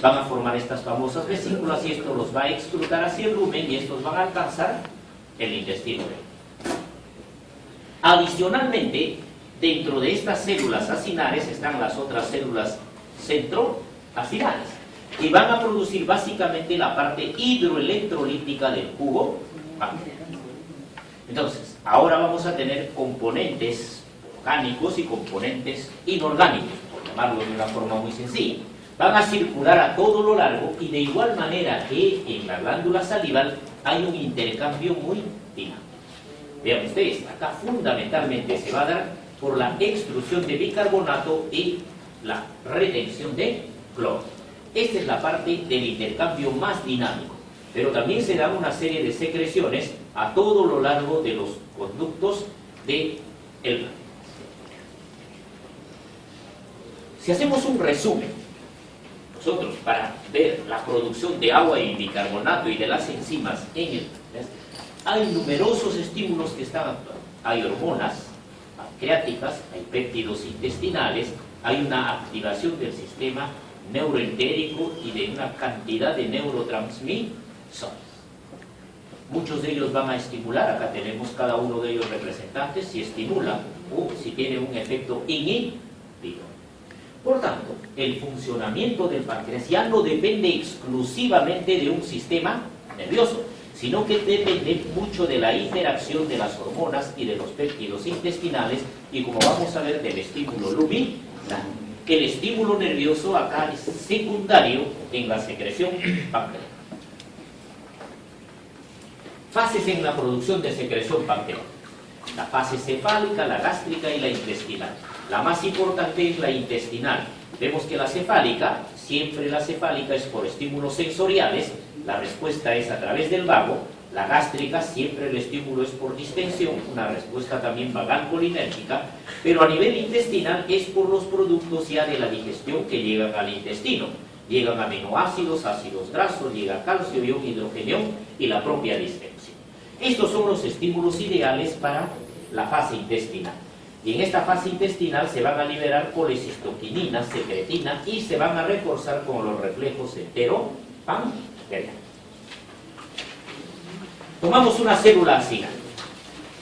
Van a formar estas famosas vesículas y esto los va a extrudar hacia el lumen y estos van a alcanzar el intestino. Adicionalmente, dentro de estas células acinares están las otras células centroacinares que van a producir básicamente la parte hidroelectrolítica del jugo pancreático. Entonces, ahora vamos a tener componentes orgánicos y componentes inorgánicos, por llamarlo de una forma muy sencilla. Van a circular a todo lo largo y de igual manera que en la glándula salival hay un intercambio muy dinámico. Vean ustedes, acá fundamentalmente se va a dar por la extrusión de bicarbonato y la retención de cloro. Esta es la parte del intercambio más dinámico, pero también se dan una serie de secreciones a todo lo largo de los conductos del páncreas. Si hacemos un resumen, nosotros para ver la producción de agua y bicarbonato y de las enzimas en el páncreas, hay numerosos estímulos que están actuando. Hay hormonas pancreáticas, hay péptidos intestinales, hay una activación del sistema neuroentérico y de una cantidad de neurotransmisores. Muchos de ellos van a estimular, acá tenemos cada uno de ellos representantes, si estimulan o si tiene un efecto inhibidor. Por tanto, el funcionamiento del páncreas ya no depende exclusivamente de un sistema nervioso, sino que depende mucho de la interacción de las hormonas y de los péptidos intestinales y, como vamos a ver, del estímulo lumínico. El estímulo nervioso acá es secundario en la secreción pancreática. Fases en la producción de secreción pancreática. La fase cefálica, la gástrica y la intestinal. La más importante es la intestinal. Vemos que la cefálica, siempre la cefálica es por estímulos sensoriales, la respuesta es a través del vago, La gástrica, siempre el estímulo es por distensión, una respuesta también vagal colinérgica, pero a nivel intestinal es por los productos ya de la digestión que llegan al intestino. Llegan aminoácidos, ácidos grasos, llega calcio, ion, hidrogenio y la propia distensión. Estos son los estímulos ideales para la fase intestinal. Y en esta fase intestinal se van a liberar colecistoquinina, secretina y se van a reforzar con los reflejos entero-pancreáticos. Tomamos una célula acinar.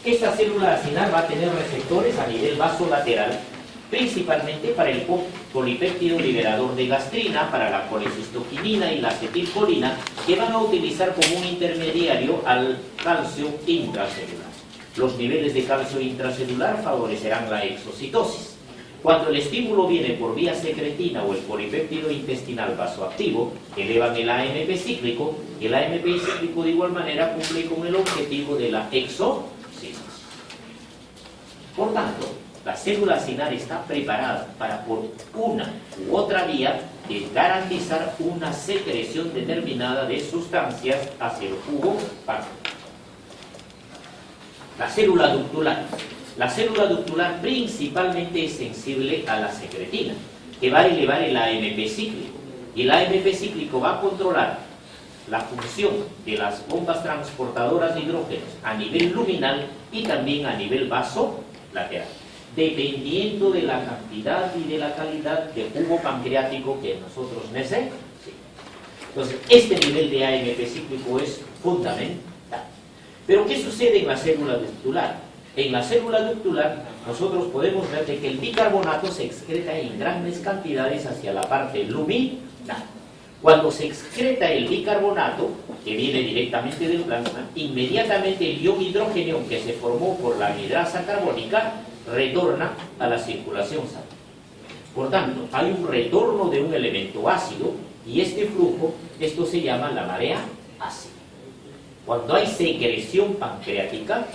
Esta célula acinar va a tener receptores a nivel vasolateral, principalmente para el polipéptido liberador de gastrina, para la colecistoquinina y la acetilcolina, que van a utilizar como un intermediario al calcio intracelular. Los niveles de calcio intracelular favorecerán la exocitosis. Cuando el estímulo viene por vía secretina o el polipéptido intestinal vasoactivo, elevan el AMP cíclico, y el AMP cíclico de igual manera cumple con el objetivo de la exocitosis. Por tanto, la célula acinar está preparada para, por una u otra vía, garantizar una secreción determinada de sustancias hacia el jugo pancreático. La célula ductular. La célula ductular principalmente es sensible a la secretina, que va a elevar el AMP cíclico. Y el AMP cíclico va a controlar la función de las bombas transportadoras de hidrógenos a nivel luminal y también a nivel vasolateral, dependiendo de la cantidad y de la calidad de jugo pancreático que nosotros necesitamos. Entonces, este nivel de AMP cíclico es fundamental. Pero, ¿qué sucede en la célula ductular? En la célula ductular, nosotros podemos ver de que el bicarbonato se excreta en grandes cantidades hacia la parte luminal. Cuando se excreta el bicarbonato, que viene directamente del plasma, inmediatamente el ion hidrogenio que se formó por la anhidrasa carbónica retorna a la circulación sanguínea. Por tanto, hay un retorno de un elemento ácido y este flujo, esto se llama la marea ácida. Cuando hay secreción pancreática,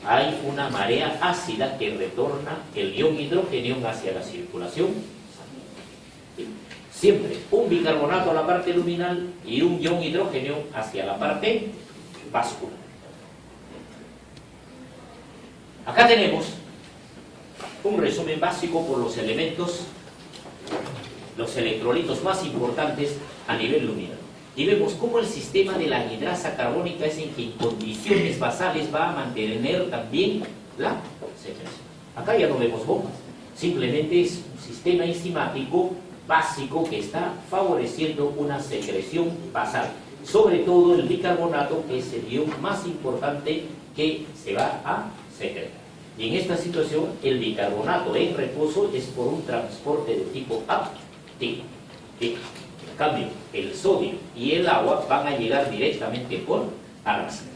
hay una marea ácida que retorna el ion hidrogenio hacia la circulación sanguínea. Siempre un bicarbonato a la parte luminal y un ion hidrogenio hacia la parte vascular. Acá tenemos un resumen básico por los elementos, los electrolitos más importantes a nivel luminal. Y vemos cómo el sistema de la anhidrasa carbónica es en que en condiciones basales va a mantener también la secreción. Acá ya no vemos bombas, simplemente es un sistema enzimático básico que está favoreciendo una secreción basal, sobre todo el bicarbonato, que es el ion más importante que se va a secretar. Y en esta situación el bicarbonato en reposo es por un transporte de tipo activo. En cambio, el sodio y el agua van a llegar directamente por arrastre.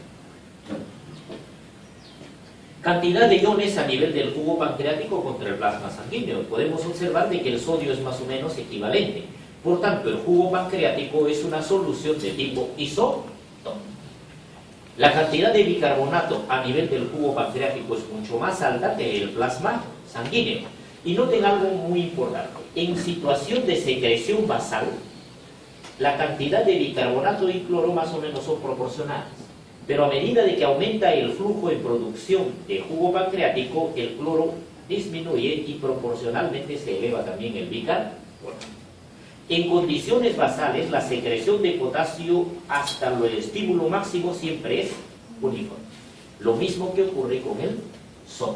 Cantidad de iones a nivel del jugo pancreático contra el plasma sanguíneo. Podemos observar de que el sodio es más o menos equivalente. Por tanto, el jugo pancreático es una solución de tipo isotónico. La cantidad de bicarbonato a nivel del jugo pancreático es mucho más alta que el plasma sanguíneo. Y noten algo muy importante. En situación de secreción basal, la cantidad de bicarbonato y cloro más o menos son proporcionales. Pero a medida de que aumenta el flujo en producción de jugo pancreático, el cloro disminuye y proporcionalmente se eleva también el bicarbonato. En condiciones basales, la secreción de potasio hasta el estímulo máximo siempre es uniforme. Lo mismo que ocurre con el sodio.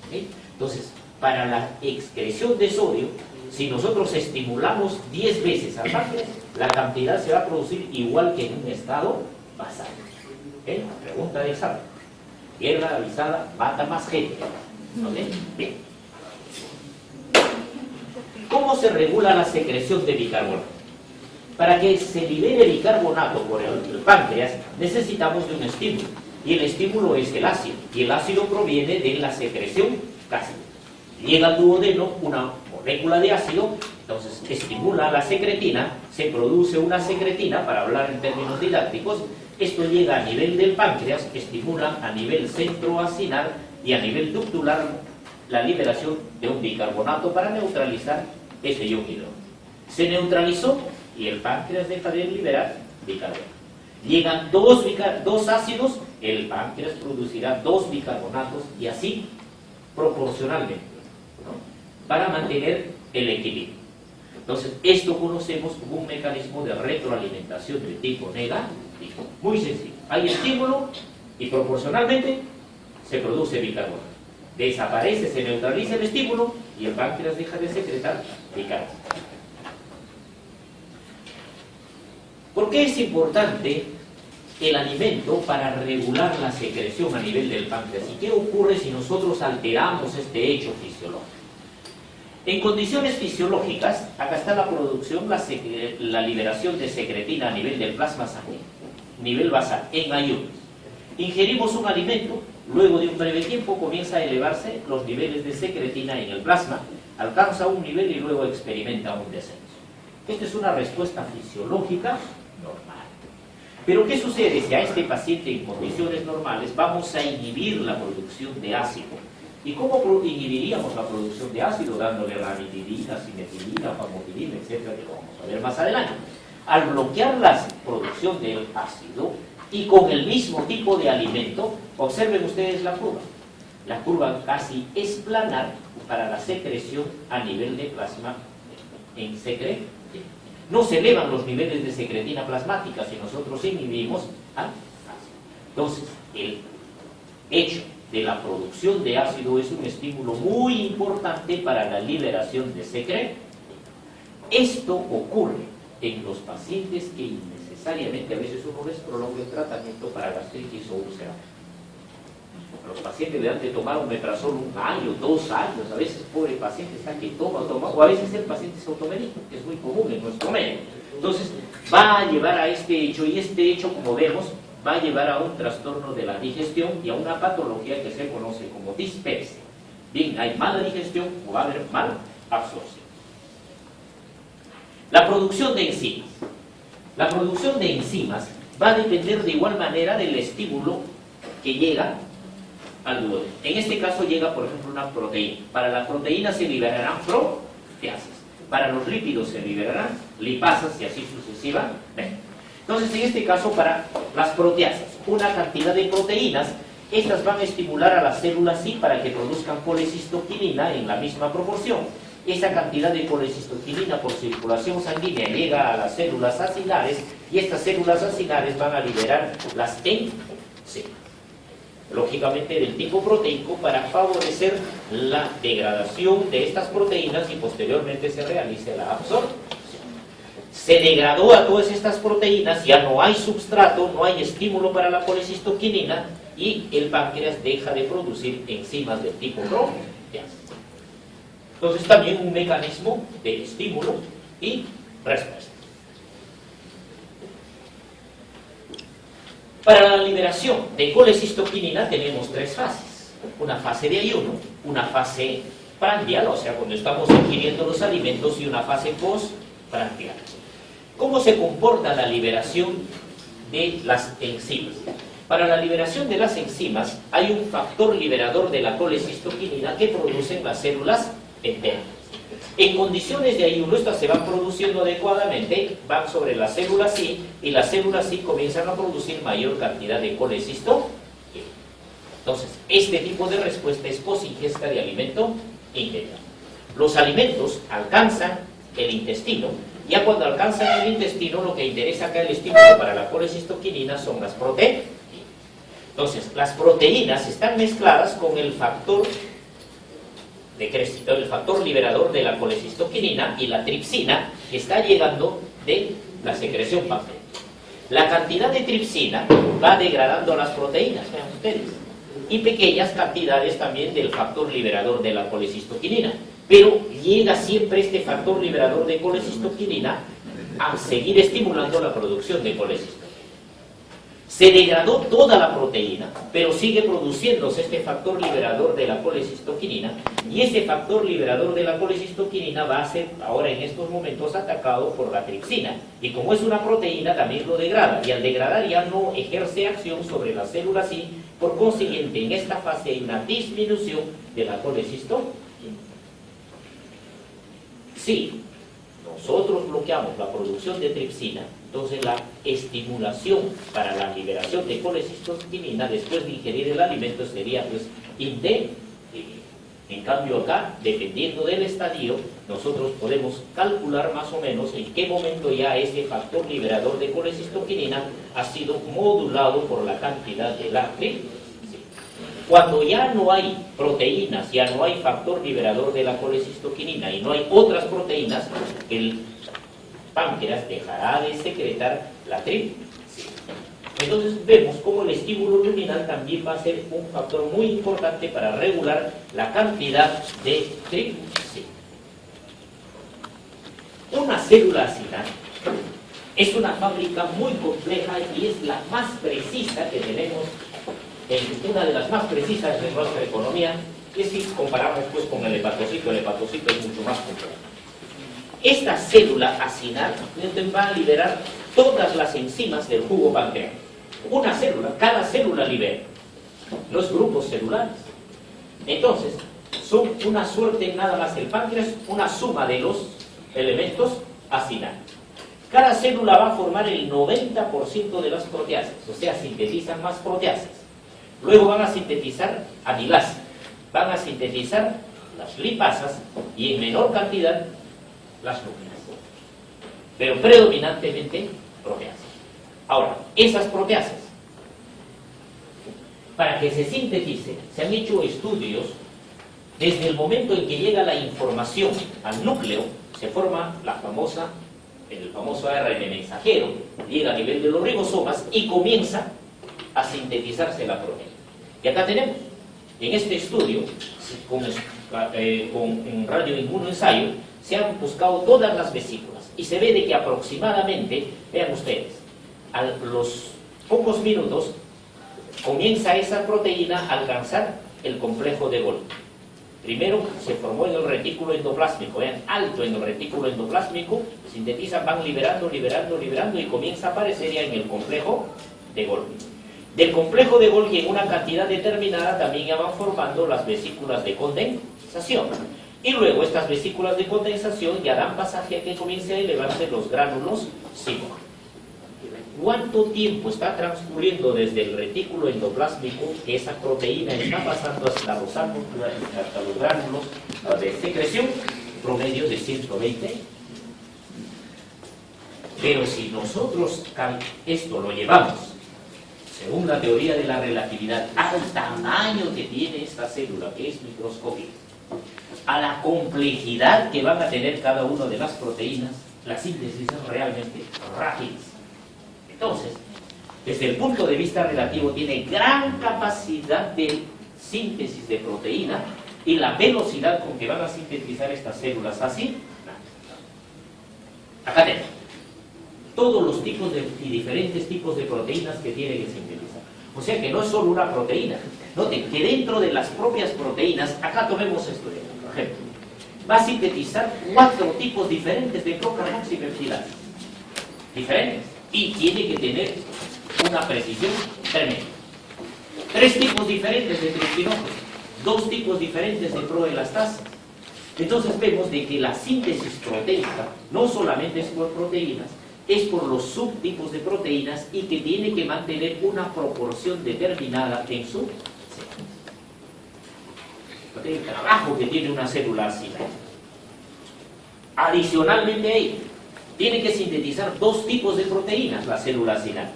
¿Okay? Entonces, para la excreción de sodio, si nosotros estimulamos 10 veces al páncreas, la cantidad se va a producir igual que en un estado basal. ¿Okay? Pregunta de examen. Guerra avisada mata más gente. ¿Okay? Bien. ¿Cómo se regula la secreción de bicarbonato? Para que se libere bicarbonato por el páncreas, necesitamos de un estímulo. Y el estímulo es el ácido. Y el ácido proviene de la secreción gástrica. Llega al duodeno una molécula de ácido, entonces estimula la secretina, se produce una secretina, para hablar en términos didácticos. Esto llega a nivel del páncreas, estimula a nivel centroacinar y a nivel ductular la liberación de un bicarbonato para neutralizar ese ion hidrógeno. Se neutralizó y el páncreas deja de liberar bicarbonato. Llegan dos ácidos, el páncreas producirá 2 bicarbonatos y así proporcionalmente, ¿no? Para mantener el equilibrio. Entonces, esto conocemos como un mecanismo de retroalimentación de tipo negativo. Muy sencillo. Hay estímulo y proporcionalmente se produce bicarbonato. Desaparece, se neutraliza el estímulo y el páncreas deja de secretar bicarbonato. ¿Por qué es importante el alimento para regular la secreción a nivel del páncreas? ¿Y qué ocurre si nosotros alteramos este hecho fisiológico? En condiciones fisiológicas, acá está la producción, la liberación de secretina a nivel del plasma sanguíneo, nivel basal, en ayunas. Ingerimos un alimento, luego de un breve tiempo comienza a elevarse los niveles de secretina en el plasma, alcanza un nivel y luego experimenta un descenso. Esta es una respuesta fisiológica normal. Pero ¿qué sucede si a este paciente en condiciones normales vamos a inhibir la producción de ácido? ¿Y cómo inhibiríamos la producción de ácido? Dándole ranitidina, simetilina, famotidina, etcétera, que lo vamos a ver más adelante. Al bloquear la producción del ácido y con el mismo tipo de alimento, observen ustedes la curva. La curva casi es planar para la secreción a nivel de plasma en secretina. No se elevan los niveles de secretina plasmática si nosotros inhibimos al ácido. Entonces, el hecho de la producción de ácido es un estímulo muy importante para la liberación de secretina. Esto ocurre en los pacientes que innecesariamente a veces uno les prolonga el tratamiento para gastritis o úlcera. Los pacientes le dan de tomar omeprazol 1 año, 2 años, a veces pobre paciente está que toma, o a veces el paciente se automedica, que es muy común en nuestro medio. Entonces va a llevar a este hecho, y este hecho, como vemos, va a llevar a un trastorno de la digestión y a una patología que se conoce como dispepsia. Bien, hay mala digestión o va a haber mala absorción. La producción de enzimas. La producción de enzimas va a depender de igual manera del estímulo que llega al duodeno. En este caso llega, por ejemplo, una proteína. Para la proteína se liberarán proteasas. Para los lípidos se liberarán lipasas y así sucesivamente. Entonces, en este caso, para las proteasas, una cantidad de proteínas, estas van a estimular a las células sí para que produzcan colecistoquinina en la misma proporción. Esa cantidad de colecistoquinina por circulación sanguínea llega a las células acilares y estas células acilares van a liberar las enzimas, lógicamente del tipo proteico, para favorecer la degradación de estas proteínas y posteriormente se realice la absorción. Se degradó a todas estas proteínas, ya no hay substrato, no hay estímulo para la colecistoquinina y el páncreas deja de producir enzimas del tipo proteasa. Entonces también un mecanismo de estímulo y respuesta. Para la liberación de colecistoquinina tenemos 3 fases. Una fase de ayuno, una fase prandial, o sea, cuando estamos ingiriendo los alimentos, y una fase postprandial. ¿Cómo se comporta la liberación de las enzimas? Para la liberación de las enzimas hay un factor liberador de la colecistoquinina que producen las células enteras. En condiciones de ayuno, estas se van produciendo adecuadamente, van sobre las células sí, y las células sí comienzan a producir mayor cantidad de colecistoquinina. Entonces, este tipo de respuesta es posingesta de alimento integral. Los alimentos alcanzan el intestino. Ya cuando alcanzan el intestino, lo que interesa acá, el estímulo para la colecistoquinina, son las proteínas. Entonces, las proteínas están mezcladas con el factor el factor liberador de la colecistoquinina y la tripsina, que está llegando de la secreción pancreática. La cantidad de tripsina va degradando las proteínas, vean ustedes, y pequeñas cantidades también del factor liberador de la colecistoquinina. Pero llega siempre este factor liberador de colecistoquinina a seguir estimulando la producción de colecistoquinina. Se degradó toda la proteína, pero sigue produciéndose este factor liberador de la colecistoquinina, y ese factor liberador de la colecistoquinina va a ser ahora en estos momentos atacado por la tripsina, y como es una proteína también lo degrada, y al degradar ya no ejerce acción sobre las células y por consiguiente en esta fase hay una disminución de la colecistoquinina. Sí, no nosotros bloqueamos la producción de tripsina, entonces la estimulación para la liberación de colecistoquinina después de ingerir el alimento sería pues intensa. En cambio acá, dependiendo del estadio, nosotros podemos calcular más o menos en qué momento ya ese factor liberador de colecistoquinina ha sido modulado por la cantidad de la tripsina. Cuando ya no hay proteínas, ya no hay factor liberador de la colecistoquinina y no hay otras proteínas, el páncreas dejará de secretar la tripsina. Entonces vemos cómo el estímulo luminal también va a ser un factor muy importante para regular la cantidad de tripsina. Una célula acinar es una fábrica muy compleja y es la más precisa que tenemos, una de las más precisas de nuestra economía, y si comparamos pues con el hepatocito es mucho más complejo. Esta célula acinar va a liberar todas las enzimas del jugo pancreático. Una célula, cada célula libera los grupos celulares. Entonces, son una suerte nada más el páncreas, una suma de los elementos acinar. Cada célula va a formar el 90% de las proteasas, o sea, sintetizan más proteasas. Luego van a sintetizar amilasa, van a sintetizar las lipasas y en menor cantidad las nucleasas, pero predominantemente proteasas. Ahora, esas proteasas, para que se sintetice, se han hecho estudios desde el momento en que llega la información al núcleo, se forma el famoso ARN mensajero, llega a nivel de los ribosomas y comienza a sintetizarse la proteína. Y acá tenemos, en este estudio, en radioinmunoensayo, se han buscado todas las vesículas y se ve de que aproximadamente, vean ustedes, a los pocos minutos comienza esa proteína a alcanzar el complejo de Golgi. Primero se formó en el retículo endoplásmico, vean, alto en el retículo endoplásmico, sintetizan, van liberando y comienza a aparecer ya en el complejo de Golgi. Del complejo de Golgi en una cantidad determinada también ya van formando las vesículas de condensación. Y luego estas vesículas de condensación ya dan pasaje a que comience a elevarse los gránulos SIMO. ¿Cuánto tiempo está transcurriendo desde el retículo endoplásmico que esa proteína está pasando hasta los gránulos de secreción? Promedio de 120. Pero si nosotros esto lo llevamos, según la teoría de la relatividad, al tamaño que tiene esta célula, que es microscópica, a la complejidad que van a tener cada una de las proteínas, la síntesis es realmente rápida. Entonces, desde el punto de vista relativo, tiene gran capacidad de síntesis de proteína y la velocidad con que van a sintetizar estas células así. Acá tenemos todos los tipos y diferentes tipos de proteínas que tiene que sintetizar. O sea que no es solo una proteína. Noten que dentro de las propias proteínas, acá tomemos esto, por ejemplo, va a sintetizar 4 tipos diferentes de procarboxipeptidasa. Diferentes. Y tiene que tener una precisión tremenda. 3 tipos diferentes de tripsinógenos, 2 tipos diferentes de proelastasas. Entonces vemos de que la síntesis proteica no solamente es por proteínas, es por los subtipos de proteínas y que tiene que mantener una proporción determinada en su célula. El trabajo que tiene una célula así. Adicionalmente a ello, tiene que sintetizar 2 tipos de proteínas la célula acinar.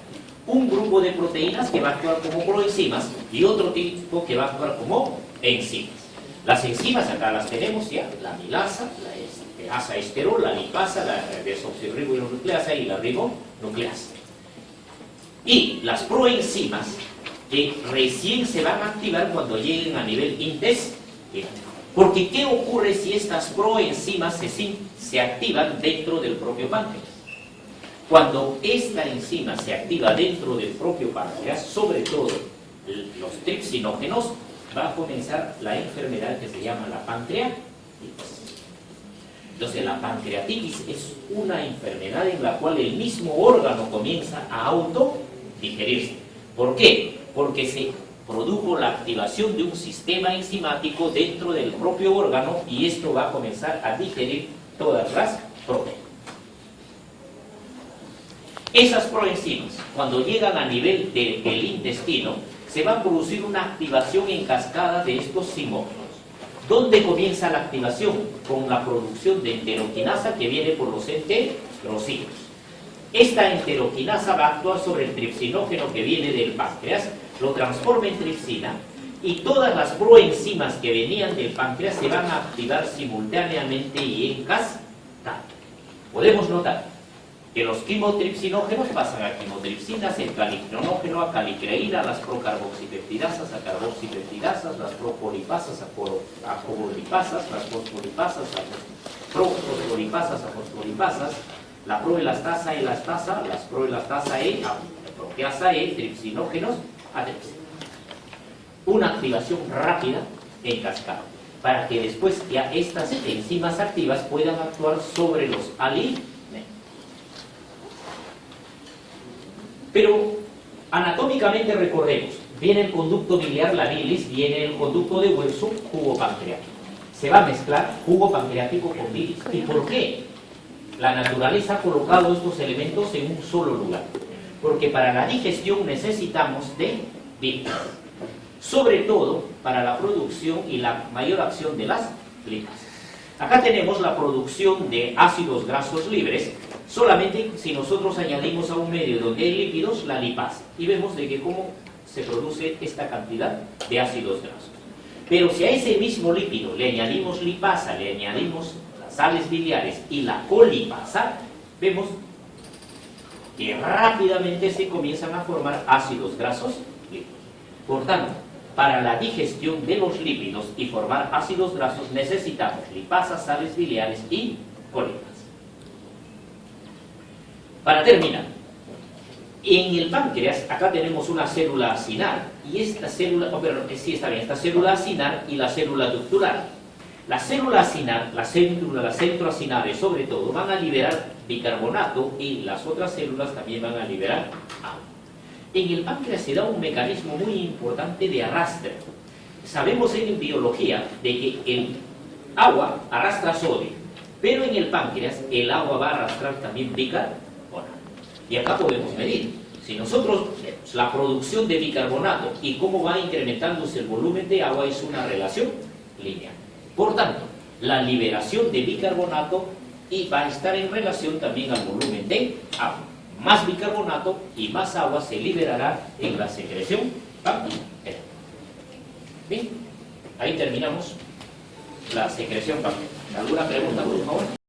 Un grupo de proteínas que va a actuar como proenzimas y otro tipo que va a actuar como enzimas. Las enzimas acá las tenemos ya, la amilasa, la asa esterol, la lipasa, la desoxirribonucleasa y la ribonucleasa. Y las proenzimas que recién se van a activar cuando lleguen a nivel intestinal. Porque ¿qué ocurre si estas proenzimas se activan dentro del propio páncreas? Cuando esta enzima se activa dentro del propio páncreas, sobre todo los tripsinógenos, va a comenzar la enfermedad que se llama la pancreatitis. Entonces la pancreatitis es una enfermedad en la cual el mismo órgano comienza a autodigerirse. ¿Por qué? Porque se produjo la activación de un sistema enzimático dentro del propio órgano y esto va a comenzar a digerir todas las proteínas. Esas proenzimas, cuando llegan a nivel del intestino, se va a producir una activación en cascada de estos zimógenos. ¿Dónde comienza la activación? Con la producción de enteroquinasa que viene por los enterocitos. Esta enteroquinasa va a actuar sobre el tripsinógeno que viene del páncreas, lo transforma en tripsina, y todas las proenzimas que venían del páncreas se van a activar simultáneamente y en cascada. Podemos notar que los quimotripsinógenos pasan a quimotripsinas, el calicronógeno a calicreína, las procarboxipeptidasas a carboxipeptidasas, las propolipasas a cobolipasas, las fosfolipasas a profosfolipasas a fosfolipasas, la proelastasa, elastasa, las proelastasa E, a proteasa E, tripsinógenos a tripsina. Una activación rápida en cascada, para que después ya estas enzimas activas puedan actuar sobre los alimentos. Pero anatómicamente recordemos, viene el conducto biliar, la bilis, viene el conducto de hueso, jugo pancreático. Se va a mezclar jugo pancreático con bilis. ¿Y por qué? La naturaleza ha colocado estos elementos en un solo lugar. Porque para la digestión necesitamos de bilis. Sobre todo para la producción y la mayor acción de las lipases. Acá tenemos la producción de ácidos grasos libres, solamente si nosotros añadimos a un medio donde hay lípidos la lipasa, y vemos de que cómo se produce esta cantidad de ácidos grasos. Pero si a ese mismo lípido le añadimos lipasa, le añadimos las sales biliares y la colipasa, vemos que rápidamente se comienzan a formar ácidos grasos libres. Por tanto, para la digestión de los lípidos y formar ácidos grasos necesitamos lipasas, sales biliares y colipasas. Para terminar, en el páncreas acá tenemos una célula acinar y esta célula, esta célula acinar y la célula ductular. La célula acinar, las centroacinares sobre todo, van a liberar bicarbonato y las otras células también van a liberar agua. En el páncreas se da un mecanismo muy importante de arrastre. Sabemos en biología de que el agua arrastra sodio, pero en el páncreas el agua va a arrastrar también bicarbonato. Y acá podemos medir. Si nosotros vemos la producción de bicarbonato y cómo va incrementándose el volumen de agua, es una relación lineal. Por tanto, la liberación de bicarbonato va a estar en relación también al volumen de agua. Más bicarbonato y más agua se liberará en la secreción pancreática. Bien, ahí terminamos la secreción pancreática. ¿Alguna pregunta, por favor?